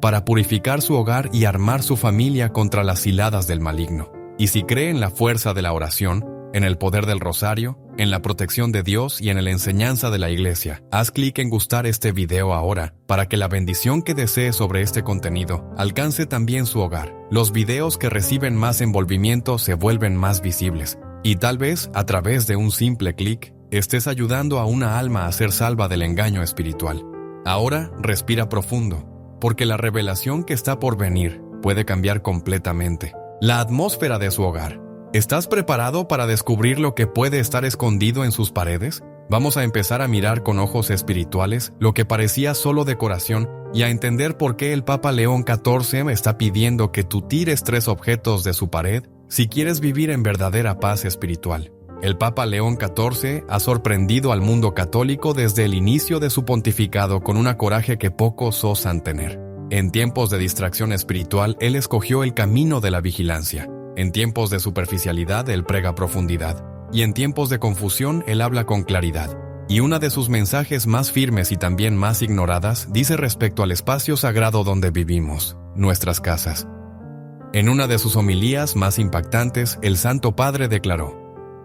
para purificar su hogar y armar su familia contra las ciladas del maligno. Y si cree en la fuerza de la oración, en el poder del rosario, en la protección de Dios y en la enseñanza de la Iglesia, haz clic en gustar este video ahora para que la bendición que desee sobre este contenido alcance también su hogar. Los videos que reciben más envolvimiento se vuelven más visibles y tal vez a través de un simple clic estés ayudando a una alma a ser salva del engaño espiritual. Ahora respira profundo, porque la revelación que está por venir puede cambiar completamente la atmósfera de su hogar. ¿Estás preparado para descubrir lo que puede estar escondido en sus paredes? Vamos a empezar a mirar con ojos espirituales lo que parecía solo decoración y a entender por qué el Papa León XIV está pidiendo que tú tires 3 objetos de su pared si quieres vivir en verdadera paz espiritual. El Papa León XIV ha sorprendido al mundo católico desde el inicio de su pontificado con un coraje que pocos osan tener. En tiempos de distracción espiritual, él escogió el camino de la vigilancia. En tiempos de superficialidad, él prega profundidad. Y en tiempos de confusión, él habla con claridad. Y una de sus mensajes más firmes y también más ignoradas dice respecto al espacio sagrado donde vivimos, nuestras casas. En una de sus homilías más impactantes, el Santo Padre declaró: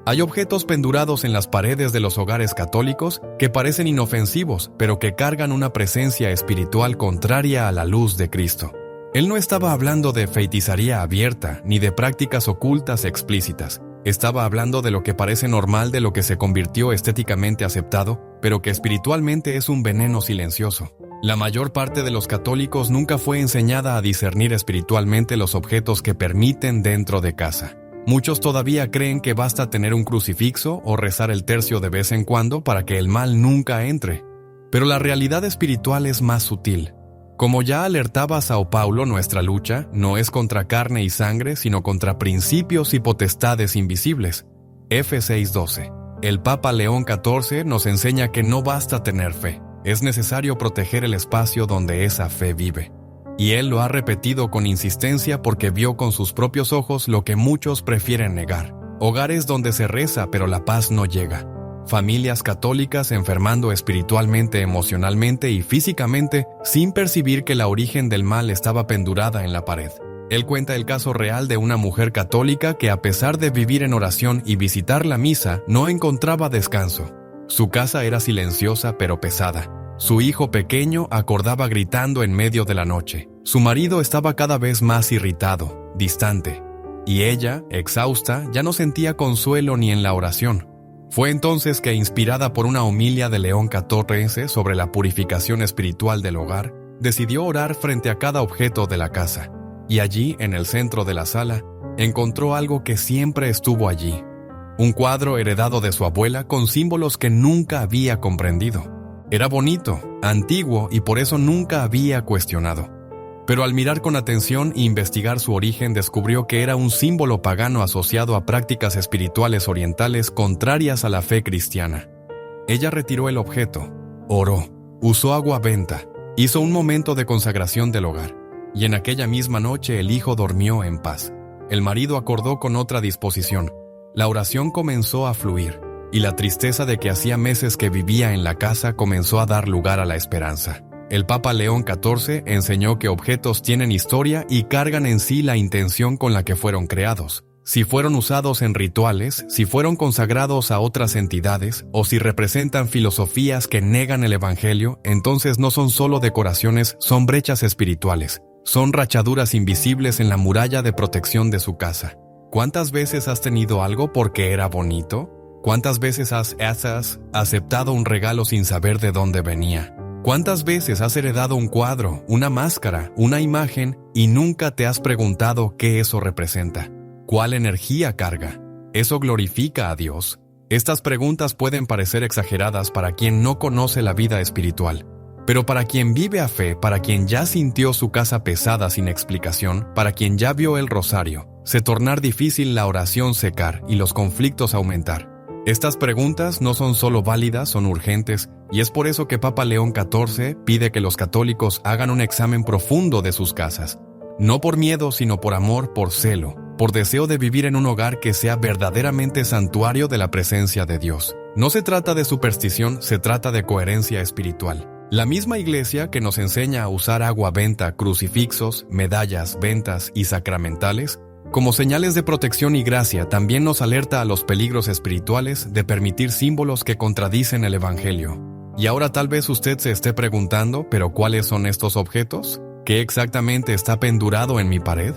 hay objetos pendurados en las paredes de los hogares católicos que parecen inofensivos, pero que cargan una presencia espiritual contraria a la luz de Cristo. Él no estaba hablando de feitizaría abierta ni de prácticas ocultas explícitas. Estaba hablando de lo que parece normal, de lo que se convirtió estéticamente aceptado, pero que espiritualmente es un veneno silencioso. La mayor parte de los católicos nunca fue enseñada a discernir espiritualmente los objetos que permiten dentro de casa. Muchos todavía creen que basta tener un crucifijo o rezar el tercio de vez en cuando para que el mal nunca entre. Pero la realidad espiritual es más sutil. Como ya alertaba Sao Paulo, nuestra lucha no es contra carne y sangre, sino contra principios y potestades invisibles. F 6:12. El Papa León XIV nos enseña que no basta tener fe, es necesario proteger el espacio donde esa fe vive. Y él lo ha repetido con insistencia porque vio con sus propios ojos lo que muchos prefieren negar. Hogares donde se reza pero la paz no llega. Familias católicas enfermando espiritualmente, emocionalmente y físicamente sin percibir que la origen del mal estaba pendurada en la pared. Él cuenta el caso real de una mujer católica que, a pesar de vivir en oración y visitar la misa, no encontraba descanso. Su casa era silenciosa pero pesada. Su hijo pequeño acordaba gritando en medio de la noche. Su marido estaba cada vez más irritado, distante. Y ella, exhausta, ya no sentía consuelo ni en la oración. Fue entonces que, inspirada por una homilia de León XIV sobre la purificación espiritual del hogar, decidió orar frente a cada objeto de la casa. Y allí, en el centro de la sala, encontró algo que siempre estuvo allí. Un cuadro heredado de su abuela con símbolos que nunca había comprendido. Era bonito, antiguo y por eso nunca había cuestionado. Pero al mirar con atención e investigar su origen, descubrió que era un símbolo pagano asociado a prácticas espirituales orientales contrarias a la fe cristiana. Ella retiró el objeto, oró, usó agua benta, hizo un momento de consagración del hogar, y en aquella misma noche el hijo durmió en paz. El marido acordó con otra disposición. La oración comenzó a fluir, y la tristeza de que hacía meses que vivía en la casa comenzó a dar lugar a la esperanza. El Papa León XIV enseñó que objetos tienen historia y cargan en sí la intención con la que fueron creados. Si fueron usados en rituales, si fueron consagrados a otras entidades, o si representan filosofías que negan el Evangelio, entonces no son solo decoraciones, son brechas espirituales. Son rachaduras invisibles en la muralla de protección de su casa. ¿Cuántas veces has tenido algo porque era bonito? ¿Cuántas veces has aceptado un regalo sin saber de dónde venía? ¿Cuántas veces has heredado un cuadro, una máscara, una imagen y nunca te has preguntado qué eso representa? ¿Cuál energía carga? ¿Eso glorifica a Dios? Estas preguntas pueden parecer exageradas para quien no conoce la vida espiritual, pero para quien vive a fe, para quien ya sintió su casa pesada sin explicación, para quien ya vio el rosario, se tornar difícil la oración secar y los conflictos aumentar. Estas preguntas no son solo válidas, son urgentes, y es por eso que Papa León XIV pide que los católicos hagan un examen profundo de sus casas. No por miedo, sino por amor, por celo, por deseo de vivir en un hogar que sea verdaderamente santuario de la presencia de Dios. No se trata de superstición, se trata de coherencia espiritual. La misma Iglesia que nos enseña a usar agua benta, crucifixos, medallas, ventas y sacramentales, como señales de protección y gracia, también nos alerta a los peligros espirituales de permitir símbolos que contradicen el Evangelio. Y ahora tal vez usted se esté preguntando, ¿pero cuáles son estos objetos? ¿Qué exactamente está pendurado en mi pared?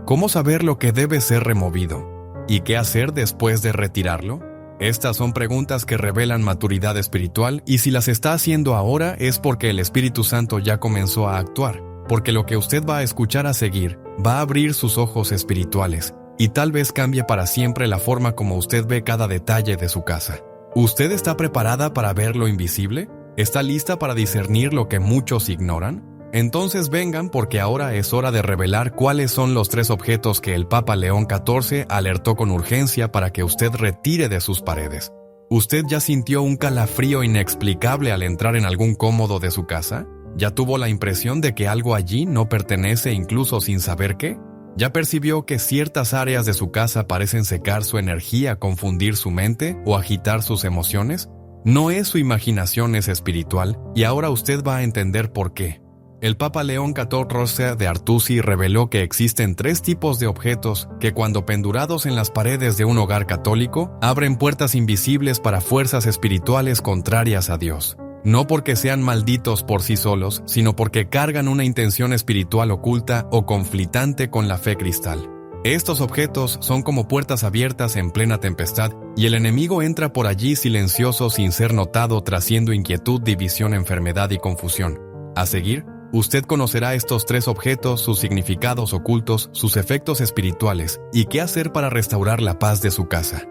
¿Cómo saber lo que debe ser removido? ¿Y qué hacer después de retirarlo? Estas son preguntas que revelan maturidad espiritual, y si las está haciendo ahora es porque el Espíritu Santo ya comenzó a actuar, porque lo que usted va a escuchar a seguir va a abrir sus ojos espirituales y tal vez cambie para siempre la forma como usted ve cada detalle de su casa. ¿Usted está preparada para ver lo invisible? ¿Está lista para discernir lo que muchos ignoran? Entonces vengan, porque ahora es hora de revelar cuáles son los 3 objetos que el Papa León XIV alertó con urgencia para que usted retire de sus paredes. ¿Usted ya sintió un calafrío inexplicable al entrar en algún cómodo de su casa? ¿Ya tuvo la impresión de que algo allí no pertenece incluso sin saber qué? ¿Ya percibió que ciertas áreas de su casa parecen secar su energía, confundir su mente o agitar sus emociones? No es su imaginación, es espiritual, y ahora usted va a entender por qué. El Papa León XIV de Artusi reveló que existen 3 tipos de objetos que, cuando pendurados en las paredes de un hogar católico, abren puertas invisibles para fuerzas espirituales contrarias a Dios. No porque sean malditos por sí solos, sino porque cargan una intención espiritual oculta o conflitante con la fe cristal. Estos objetos son como puertas abiertas en plena tempestad, y el enemigo entra por allí silencioso sin ser notado, trayendo inquietud, división, enfermedad y confusión. A seguir, usted conocerá estos 3 objetos, sus significados ocultos, sus efectos espirituales y qué hacer para restaurar la paz de su casa.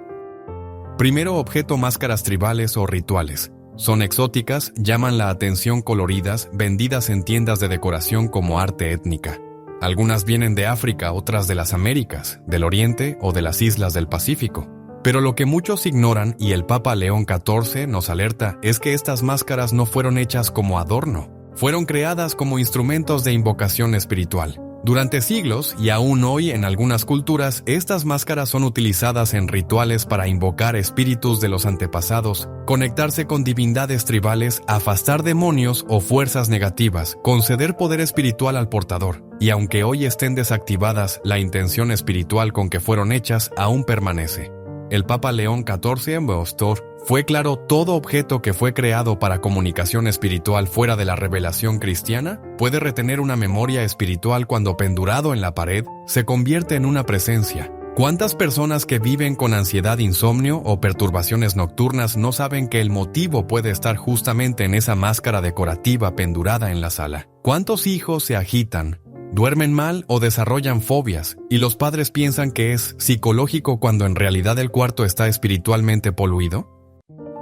Primero objeto: máscaras tribales o rituales. Son exóticas, llaman la atención, coloridas, vendidas en tiendas de decoración como arte étnica. Algunas vienen de África, otras de las Américas, del Oriente o de las islas del Pacífico. Pero lo que muchos ignoran, y el Papa León XIV nos alerta, es que estas máscaras no fueron hechas como adorno. Fueron creadas como instrumentos de invocación espiritual. Durante siglos, y aún hoy en algunas culturas, estas máscaras son utilizadas en rituales para invocar espíritus de los antepasados, conectarse con divindades tribales, afastar demonios o fuerzas negativas, conceder poder espiritual al portador. Y aunque hoy estén desactivadas, la intención espiritual con que fueron hechas aún permanece. El Papa León XIV mostró: fue claro, todo objeto que fue creado para comunicación espiritual fuera de la revelación cristiana puede retener una memoria espiritual cuando, pendurado en la pared, se convierte en una presencia. ¿Cuántas personas que viven con ansiedad, insomnio o perturbaciones nocturnas no saben que el motivo puede estar justamente en esa máscara decorativa pendurada en la sala? ¿Cuántos hijos se agitan, duermen mal o desarrollan fobias, y los padres piensan que es psicológico cuando en realidad el cuarto está espiritualmente poluido?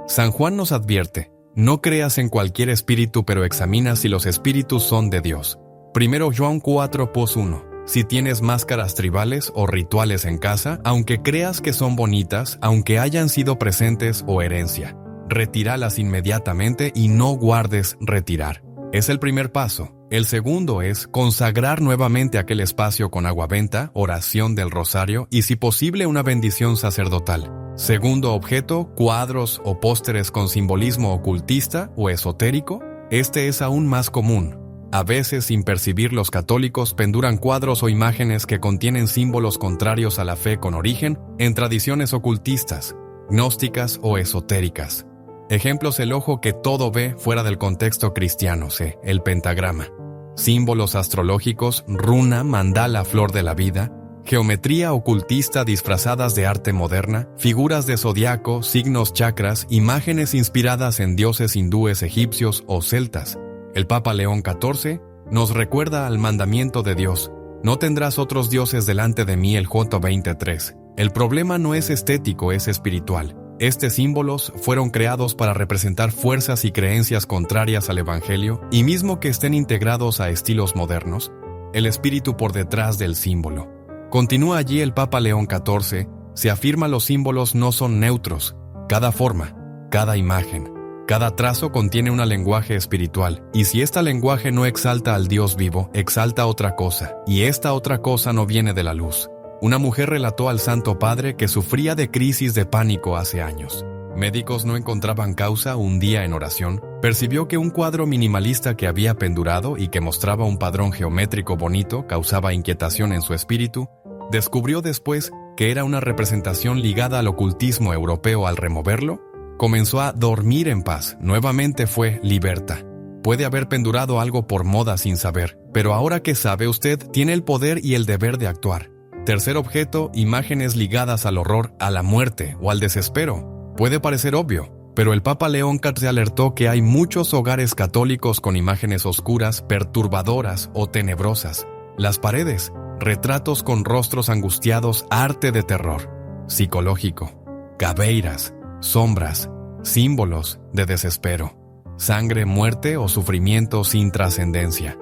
San Juan nos advierte: no creas en cualquier espíritu, pero examina si los espíritus son de Dios. 1 Juan 4:1. Si tienes máscaras tribales o rituales en casa, aunque creas que son bonitas, aunque hayan sido presentes o herencia, retíralas inmediatamente y no guardes retirar. Es el primer paso. El segundo es consagrar nuevamente aquel espacio con agua benta, oración del rosario y, si posible, una bendición sacerdotal. Segundo objeto: cuadros o pósteres con simbolismo ocultista o esotérico. Este es aún más común. A veces, sin percibir, los católicos penduran cuadros o imágenes que contienen símbolos contrarios a la fe con origen en tradiciones ocultistas, gnósticas o esotéricas. Ejemplos: el ojo que todo ve fuera del contexto cristiano, el pentagrama. Símbolos astrológicos, runa, mandala, flor de la vida, geometría ocultista disfrazadas de arte moderna, figuras de zodiaco, signos, chakras, imágenes inspiradas en dioses hindúes, egipcios o celtas. El Papa León XIV nos recuerda al mandamiento de Dios: no tendrás otros dioses delante de mí, el Job 20:3. El problema no es estético, es espiritual. Estos símbolos fueron creados para representar fuerzas y creencias contrarias al Evangelio, y mismo que estén integrados a estilos modernos, el espíritu por detrás del símbolo. Continúa allí el Papa León XIV: se afirma los símbolos no son neutros. Cada forma, cada imagen, cada trazo contiene un lenguaje espiritual, y si este lenguaje no exalta al Dios vivo, exalta otra cosa, y esta otra cosa no viene de la luz. Una mujer relató al Santo Padre que sufría de crisis de pánico hace años. Médicos no encontraban causa. Un día en oración, percibió que un cuadro minimalista que había pendurado y que mostraba un padrón geométrico bonito causaba inquietación en su espíritu. Descubrió después que era una representación ligada al ocultismo europeo. Al removerlo, comenzó a dormir en paz. Nuevamente fue liberta. Puede haber pendurado algo por moda sin saber, pero ahora que sabe, usted tiene el poder y el deber de actuar. Tercer objeto, imágenes ligadas al horror, a la muerte o al desespero. Puede parecer obvio, pero el Papa León XIV alertó que hay muchos hogares católicos con imágenes oscuras, perturbadoras o tenebrosas. Las paredes, retratos con rostros angustiados, arte de terror psicológico, caveiras, sombras, símbolos de desespero, sangre, muerte o sufrimiento sin trascendencia.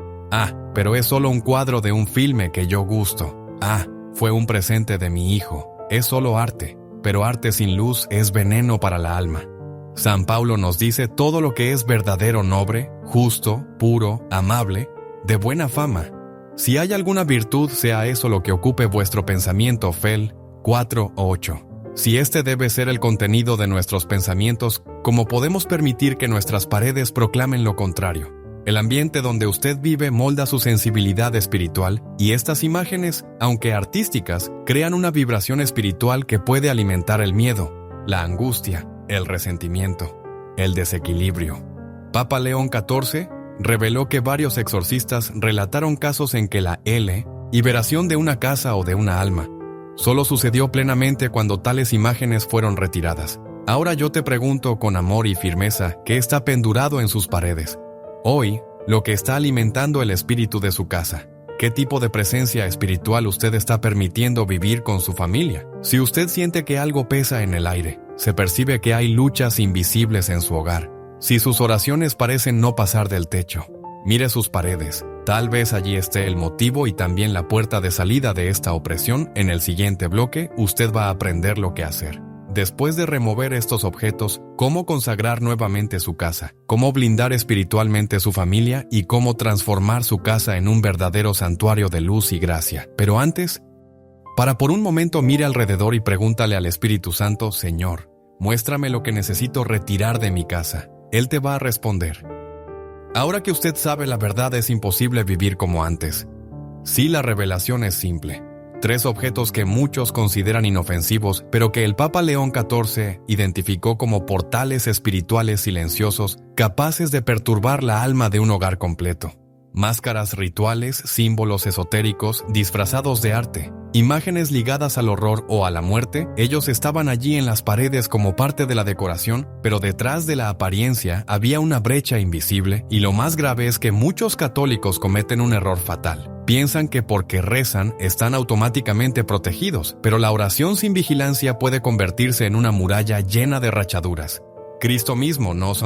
Pero es solo un cuadro de un filme que yo gusto. Fue un presente de mi hijo. Es solo arte, pero arte sin luz es veneno para la alma. San Pablo nos dice todo lo que es verdadero, noble, justo, puro, amable, de buena fama. Si hay alguna virtud, sea eso lo que ocupe vuestro pensamiento. Fel 4:8. Si este debe ser el contenido de nuestros pensamientos, ¿cómo podemos permitir que nuestras paredes proclamen lo contrario? El ambiente donde usted vive molda su sensibilidad espiritual, y estas imágenes, aunque artísticas, crean una vibración espiritual que puede alimentar el miedo, la angustia, el resentimiento, el desequilibrio. Papa León XIV reveló que varios exorcistas relataron casos en que la liberación de una casa o de una alma solo sucedió plenamente cuando tales imágenes fueron retiradas. Ahora yo te pregunto con amor y firmeza, ¿qué está pendurado en sus paredes? Hoy, lo que está alimentando el espíritu de su casa. ¿Qué tipo de presencia espiritual usted está permitiendo vivir con su familia? Si usted siente que algo pesa en el aire, se percibe que hay luchas invisibles en su hogar. Si sus oraciones parecen no pasar del techo, mire sus paredes. Tal vez allí esté el motivo y también la puerta de salida de esta opresión. En el siguiente bloque, usted va a aprender lo que hacer. Después de remover estos objetos, cómo consagrar nuevamente su casa, cómo blindar espiritualmente su familia y cómo transformar su casa en un verdadero santuario de luz y gracia. Pero antes, para por un momento mire alrededor y pregúntale al Espíritu Santo: Señor, muéstrame lo que necesito retirar de mi casa. Él te va a responder. Ahora que usted sabe la verdad, es imposible vivir como antes. Sí, la revelación es simple. 3 objetos que muchos consideran inofensivos, pero que el Papa León XIV identificó como portales espirituales silenciosos capaces de perturbar la alma de un hogar completo. Máscaras rituales, símbolos esotéricos disfrazados de arte, imágenes ligadas al horror o a la muerte. Ellos estaban allí en las paredes como parte de la decoración, pero detrás de la apariencia había una brecha invisible, y lo más grave es que muchos católicos cometen un error fatal. Piensan que porque rezan están automáticamente protegidos, pero la oración sin vigilancia puede convertirse en una muralla llena de rachaduras. Cristo mismo nos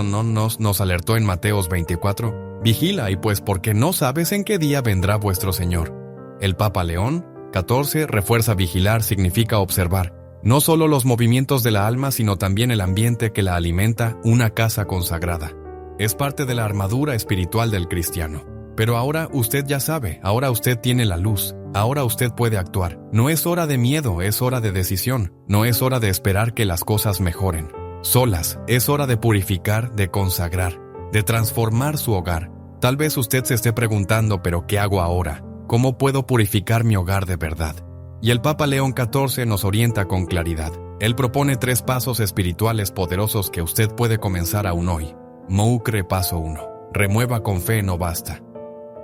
alertó en Mateos 24, vigila, y pues porque no sabes en qué día vendrá vuestro Señor. El Papa León XIV refuerza: vigilar significa observar, no solo los movimientos de la alma, sino también el ambiente que la alimenta, una casa consagrada. Es parte de la armadura espiritual del cristiano. Pero ahora usted ya sabe, ahora usted tiene la luz, ahora usted puede actuar. No es hora de miedo, es hora de decisión. No es hora de esperar que las cosas mejoren solas, es hora de purificar, de consagrar, de transformar su hogar. Tal vez usted se esté preguntando: ¿pero qué hago ahora? ¿Cómo puedo purificar mi hogar de verdad? Y el Papa León XIV nos orienta con claridad. Él propone 3 pasos espirituales poderosos que usted puede comenzar aún hoy. Moucre paso 1. Remueva con fe, no basta.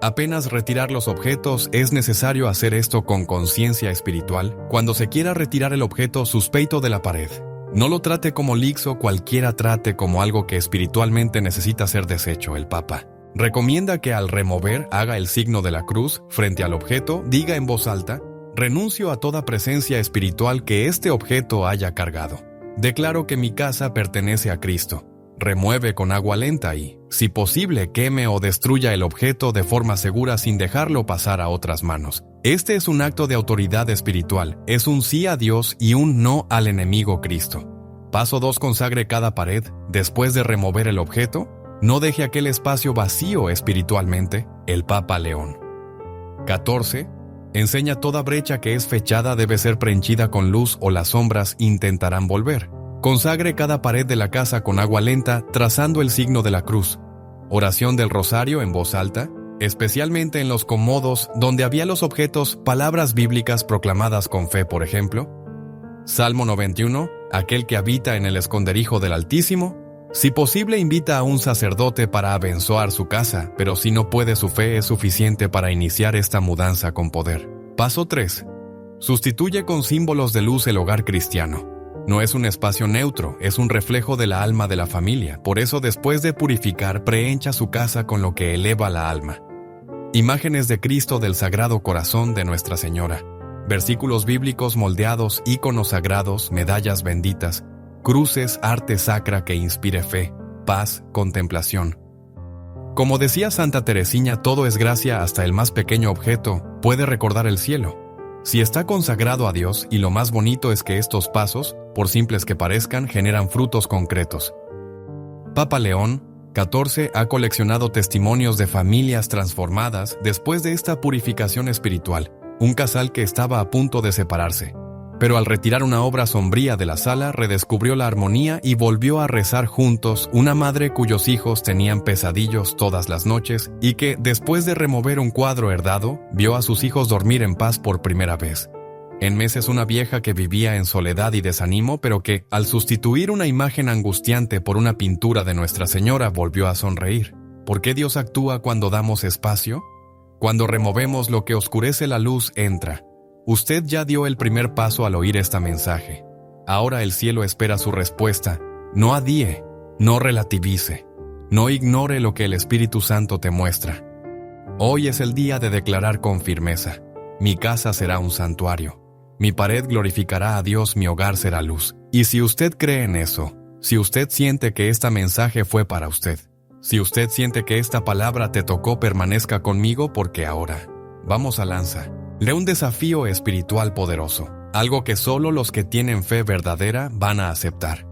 Apenas retirar los objetos, es necesario hacer esto con conciencia espiritual. Cuando se quiera retirar el objeto, suspeito de la pared, no lo trate como lixo, cualquiera trate como algo que espiritualmente necesita ser deshecho. El Papa recomienda que al remover haga el signo de la cruz frente al objeto, diga en voz alta: renuncio a toda presencia espiritual que este objeto haya cargado. Declaro que mi casa pertenece a Cristo. Remueve con agua lenta y, si posible, queme o destruya el objeto de forma segura sin dejarlo pasar a otras manos. Este es un acto de autoridad espiritual, es un sí a Dios y un no al enemigo Cristo. Paso 2. Consagre cada pared. Después de remover el objeto, no deje aquel espacio vacío espiritualmente. El Papa León. 14. Enseña toda brecha que es fechada debe ser prehenchida con luz o las sombras intentarán volver. Consagre cada pared de la casa con agua lenta, trazando el signo de la cruz. Oración del rosario en voz alta, especialmente en los comodos donde había los objetos, palabras bíblicas proclamadas con fe, por ejemplo. Salmo 91, aquel que habita en el esconderijo del Altísimo. Si posible, invita a un sacerdote para abençoar su casa, pero si no puede, su fe es suficiente para iniciar esta mudanza con poder. Paso 3. Sustituye con símbolos de luz el hogar cristiano. No es un espacio neutro, es un reflejo de la alma de la familia. Por eso, después de purificar, prehencha su casa con lo que eleva la alma. Imágenes de Cristo del Sagrado Corazón de Nuestra Señora. Versículos bíblicos moldeados, íconos sagrados, medallas benditas, cruces, arte sacra que inspire fe, paz, contemplación. Como decía Santa Teresina, todo es gracia, hasta el más pequeño objeto puede recordar el cielo. Si está consagrado a Dios, y lo más bonito es que estos pasos, por simples que parezcan, generan frutos concretos. Papa León XIV ha coleccionado testimonios de familias transformadas después de esta purificación espiritual. Un casal que estaba a punto de separarse, pero al retirar una obra sombría de la sala, redescubrió la armonía y volvió a rezar juntos. Una madre cuyos hijos tenían pesadillos todas las noches y que, después de remover un cuadro herdado, vio a sus hijos dormir en paz por primera vez. En meses, una vieja que vivía en soledad y desánimo, pero que, al sustituir una imagen angustiante por una pintura de Nuestra Señora, volvió a sonreír. ¿Por qué Dios actúa cuando damos espacio? Cuando removemos lo que oscurece, la luz entra. Usted ya dio el primer paso al oír este mensaje. Ahora el cielo espera su respuesta. No adíe, no relativice, no ignore lo que el Espíritu Santo te muestra. Hoy es el día de declarar con firmeza: mi casa será un santuario. Mi pared glorificará a Dios, mi hogar será luz. Y si usted cree en eso, si usted siente que este mensaje fue para usted, si usted siente que esta palabra te tocó, permanezca conmigo, porque ahora vamos a lanza. Lee un desafío espiritual poderoso, algo que solo los que tienen fe verdadera van a aceptar.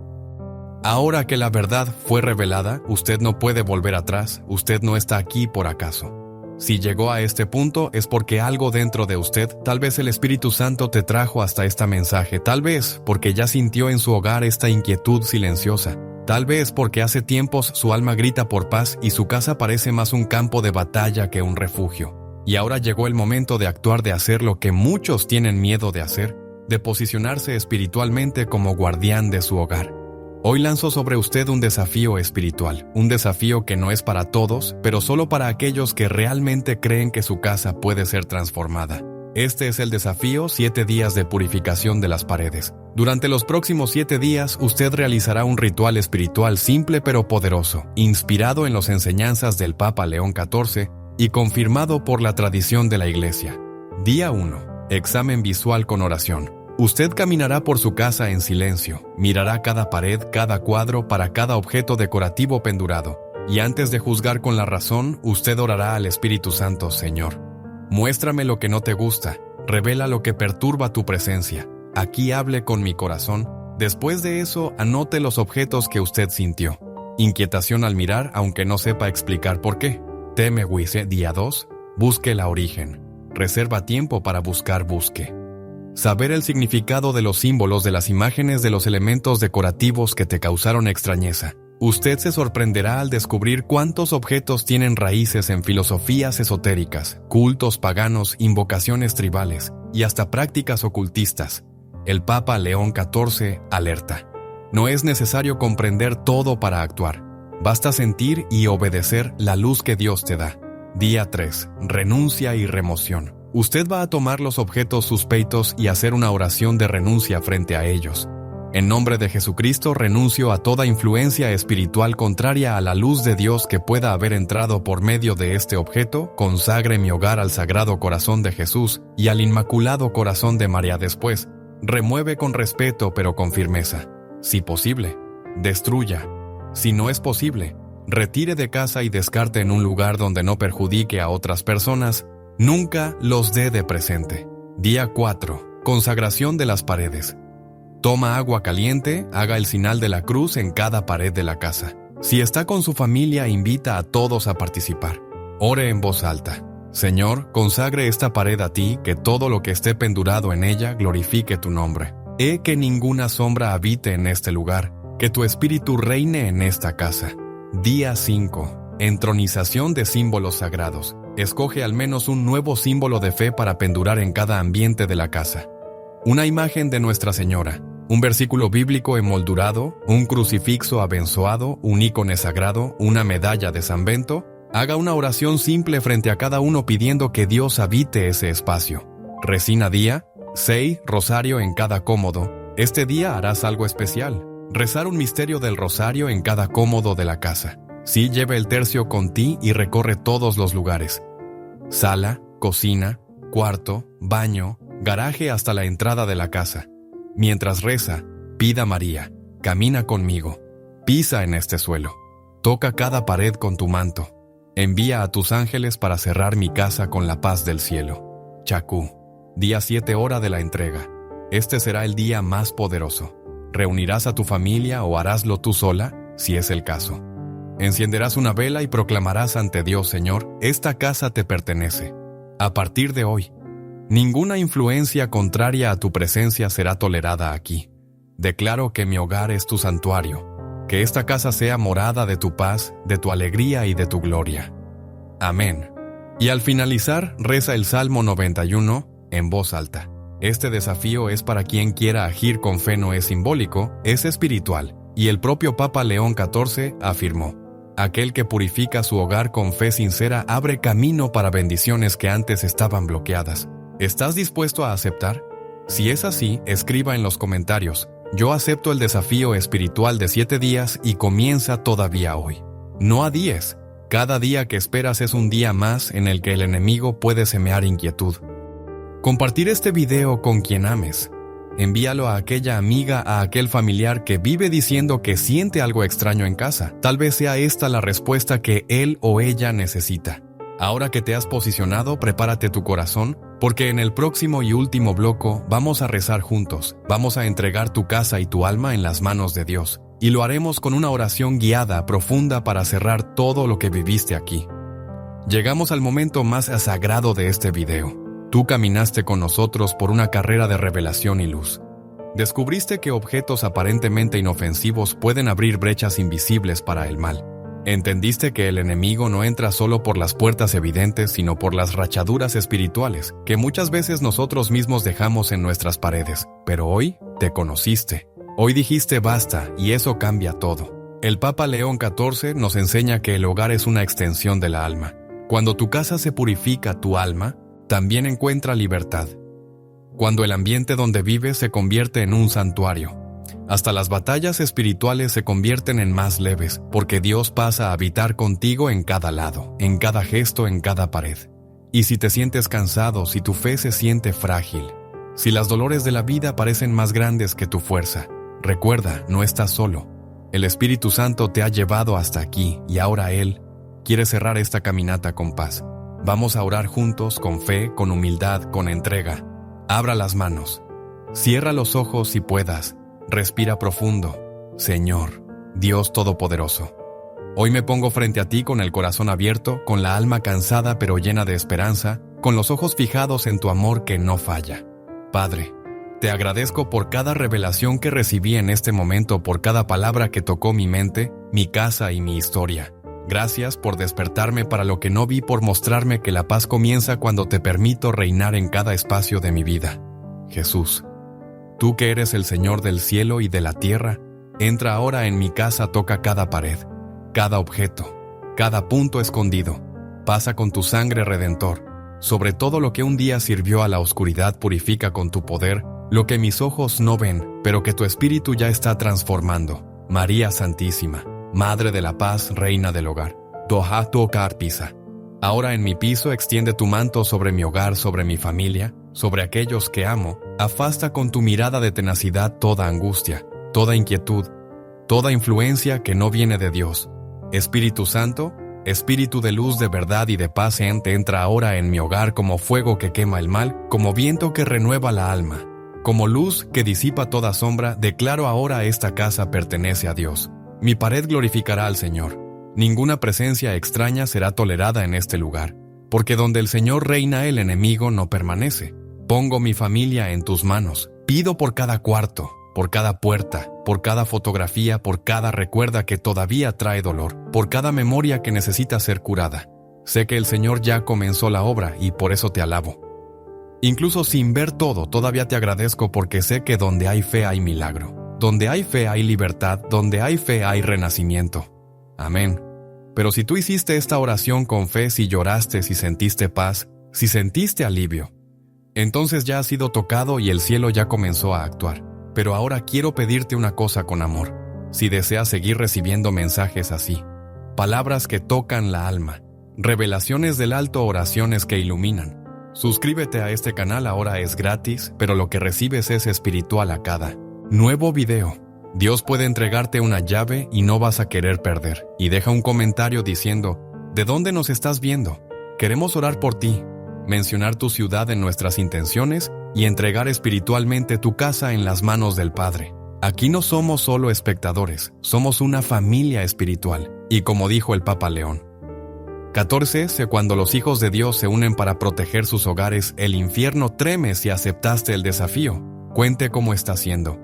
Ahora que la verdad fue revelada, usted no puede volver atrás, usted no está aquí por acaso. Si llegó a este punto es porque algo dentro de usted, tal vez el Espíritu Santo te trajo hasta este mensaje, tal vez porque ya sintió en su hogar esta inquietud silenciosa, tal vez porque hace tiempos su alma grita por paz y su casa parece más un campo de batalla que un refugio. Y ahora llegó el momento de actuar, de hacer lo que muchos tienen miedo de hacer, de posicionarse espiritualmente como guardián de su hogar. Hoy lanzo sobre usted un desafío espiritual, un desafío que no es para todos, pero solo para aquellos que realmente creen que su casa puede ser transformada. Este es el desafío: 7 días de purificación de las paredes. Durante los próximos 7 días, usted realizará un ritual espiritual simple pero poderoso, inspirado en las enseñanzas del Papa León XIV y confirmado por la tradición de la Iglesia. Día 1. Examen visual con oración. Usted caminará por su casa en silencio, mirará cada pared, cada cuadro, para cada objeto decorativo pendurado, y antes de juzgar con la razón, usted orará al Espíritu Santo: Señor, muéstrame lo que no te gusta, revela lo que perturba tu presencia, aquí hable con mi corazón. Después de eso, anote los objetos que usted sintió. Inquietación al mirar, aunque no sepa explicar por qué. Teme Huise. Día 2. Busque la origen. Reserva tiempo para busque. Saber el significado de los símbolos, de las imágenes, de los elementos decorativos que te causaron extrañeza. Usted se sorprenderá al descubrir cuántos objetos tienen raíces en filosofías esotéricas, cultos paganos, invocaciones tribales y hasta prácticas ocultistas. El Papa León XIV alerta: no es necesario comprender todo para actuar. Basta sentir y obedecer la luz que Dios te da. Día 3. Renuncia y remoción. Usted va a tomar los objetos suspeitos y hacer una oración de renuncia frente a ellos. En nombre de Jesucristo, renuncio a toda influencia espiritual contraria a la luz de Dios que pueda haber entrado por medio de este objeto. Consagre mi hogar al Sagrado Corazón de Jesús y al Inmaculado Corazón de María. Después, remueve con respeto pero con firmeza. Si posible, destruya. Si no es posible, retire de casa y descarte en un lugar donde no perjudique a otras personas. Nunca los dé de presente. Día 4. Consagración de las paredes. Toma agua caliente, haga el señal de la cruz en cada pared de la casa. Si está con su familia, invita a todos a participar. Ore en voz alta. Señor, consagre esta pared a ti, que todo lo que esté pendurado en ella glorifique tu nombre. Que ninguna sombra habite en este lugar, que tu espíritu reine en esta casa. Día 5. Entronización de símbolos sagrados. Escoge al menos un nuevo símbolo de fe para pendurar en cada ambiente de la casa. Una imagen de Nuestra Señora, un versículo bíblico emoldurado, un crucifixo abenzoado, un ícone sagrado, una medalla de San Bento. Haga una oración simple frente a cada uno pidiendo que Dios habite ese espacio. Resina día 6, rosario en cada cómodo. Este día harás algo especial. Rezar un misterio del rosario en cada cómodo de la casa. Sí, lleve el tercio con ti y recorre todos los lugares. Sala, cocina, cuarto, baño, garaje hasta la entrada de la casa. Mientras reza, pida a María, camina conmigo, pisa en este suelo, toca cada pared con tu manto. Envía a tus ángeles para cerrar mi casa con la paz del cielo. Chacú. Día 7, hora de la entrega. Este será el día más poderoso. ¿Reunirás a tu familia o haráslo tú sola, si es el caso? Encenderás una vela y proclamarás ante Dios: Señor, esta casa te pertenece. A partir de hoy, ninguna influencia contraria a tu presencia será tolerada aquí. Declaro que mi hogar es tu santuario. Que esta casa sea morada de tu paz, de tu alegría y de tu gloria. Amén. Y al finalizar, reza el Salmo 91 en voz alta. Este desafío es para quien quiera agir con fe, no es simbólico, es espiritual. Y el propio Papa León XIV afirmó: aquel que purifica su hogar con fe sincera abre camino para bendiciones que antes estaban bloqueadas. ¿Estás dispuesto a aceptar? Si es así, escriba en los comentarios: yo acepto el desafío espiritual de 7 días y comienza todavía hoy. No a 10. Cada día que esperas es un día más en el que el enemigo puede semear inquietud. Compartir este video con quien ames. Envíalo a aquella amiga, a aquel familiar que vive diciendo que siente algo extraño en casa. Tal vez sea esta la respuesta que él o ella necesita. Ahora que te has posicionado, prepárate tu corazón, porque en el próximo y último bloque vamos a rezar juntos. Vamos a entregar tu casa y tu alma en las manos de Dios. Y lo haremos con una oración guiada, profunda, para cerrar todo lo que viviste aquí. Llegamos al momento más sagrado de este video. Tú caminaste con nosotros por una carrera de revelación y luz. Descubriste que objetos aparentemente inofensivos pueden abrir brechas invisibles para el mal. Entendiste que el enemigo no entra solo por las puertas evidentes, sino por las rachaduras espirituales que muchas veces nosotros mismos dejamos en nuestras paredes. Pero hoy te conociste. Hoy dijiste basta, y eso cambia todo. El Papa León XIV nos enseña que el hogar es una extensión de la alma. Cuando tu casa se purifica, tu alma también encuentra libertad. Cuando el ambiente donde vives se convierte en un santuario, hasta las batallas espirituales se convierten en más leves, porque Dios pasa a habitar contigo en cada lado, en cada gesto, en cada pared. Y si te sientes cansado, si tu fe se siente frágil, si los dolores de la vida parecen más grandes que tu fuerza, recuerda, no estás solo. El Espíritu Santo te ha llevado hasta aquí y ahora Él quiere cerrar esta caminata con paz. Vamos a orar juntos, con fe, con humildad, con entrega. Abra las manos. Cierra los ojos si puedas. Respira profundo. Señor, Dios Todopoderoso, hoy me pongo frente a ti con el corazón abierto, con la alma cansada pero llena de esperanza, con los ojos fijados en tu amor que no falla. Padre, te agradezco por cada revelación que recibí en este momento, por cada palabra que tocó mi mente, mi casa y mi historia. Gracias por despertarme para lo que no vi, por mostrarme que la paz comienza cuando te permito reinar en cada espacio de mi vida. Jesús, tú que eres el Señor del cielo y de la tierra, entra ahora en mi casa, toca cada pared, cada objeto, cada punto escondido. Pasa con tu sangre redentor. Sobre todo lo que un día sirvió a la oscuridad, purifica con tu poder lo que mis ojos no ven, pero que tu espíritu ya está transformando. María Santísima, Madre de la Paz, Reina del Hogar. Doha tocar pisa. Ahora en mi piso extiende tu manto sobre mi hogar, sobre mi familia, sobre aquellos que amo. Afasta con tu mirada de tenacidad toda angustia, toda inquietud, toda influencia que no viene de Dios. Espíritu Santo, Espíritu de luz, de verdad y de paz, entra ahora en mi hogar como fuego que quema el mal, como viento que renueva la alma. Como luz que disipa toda sombra, declaro ahora esta casa pertenece a Dios. Mi pared glorificará al Señor. Ninguna presencia extraña será tolerada en este lugar, porque donde el Señor reina el enemigo no permanece. Pongo mi familia en tus manos. Pido por cada cuarto, por cada puerta, por cada fotografía, por cada recuerda que todavía trae dolor, por cada memoria que necesita ser curada. Sé que el Señor ya comenzó la obra y por eso te alabo. Incluso sin ver todo, todavía te agradezco porque sé que donde hay fe hay milagro. Donde hay fe hay libertad, donde hay fe hay renacimiento. Amén. Pero si tú hiciste esta oración con fe, si lloraste, si sentiste paz, si sentiste alivio, entonces ya has sido tocado y el cielo ya comenzó a actuar. Pero ahora quiero pedirte una cosa con amor. Si deseas seguir recibiendo mensajes así, palabras que tocan la alma, revelaciones del alto, oraciones que iluminan, suscríbete a este canal, ahora es gratis, pero lo que recibes es espiritual a cada nuevo video. Dios puede entregarte una llave y no vas a querer perder. Y deja un comentario diciendo, ¿de dónde nos estás viendo? Queremos orar por ti, mencionar tu ciudad en nuestras intenciones y entregar espiritualmente tu casa en las manos del Padre. Aquí no somos solo espectadores, somos una familia espiritual. Y como dijo el Papa León 14, cuando los hijos de Dios se unen para proteger sus hogares, el infierno treme si aceptaste el desafío. Cuente cómo está siendo.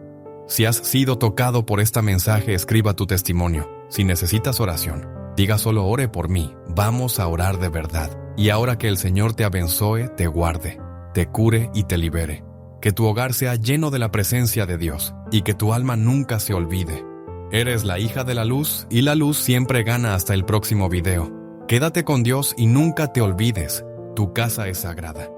Si has sido tocado por este mensaje, escriba tu testimonio. Si necesitas oración, diga solo ore por mí. Vamos a orar de verdad. Y ahora que el Señor te abenzoe, te guarde, te cure y te libere. Que tu hogar sea lleno de la presencia de Dios y que tu alma nunca se olvide. Eres la hija de la luz y la luz siempre gana. Hasta el próximo video. Quédate con Dios y nunca te olvides. Tu casa es sagrada.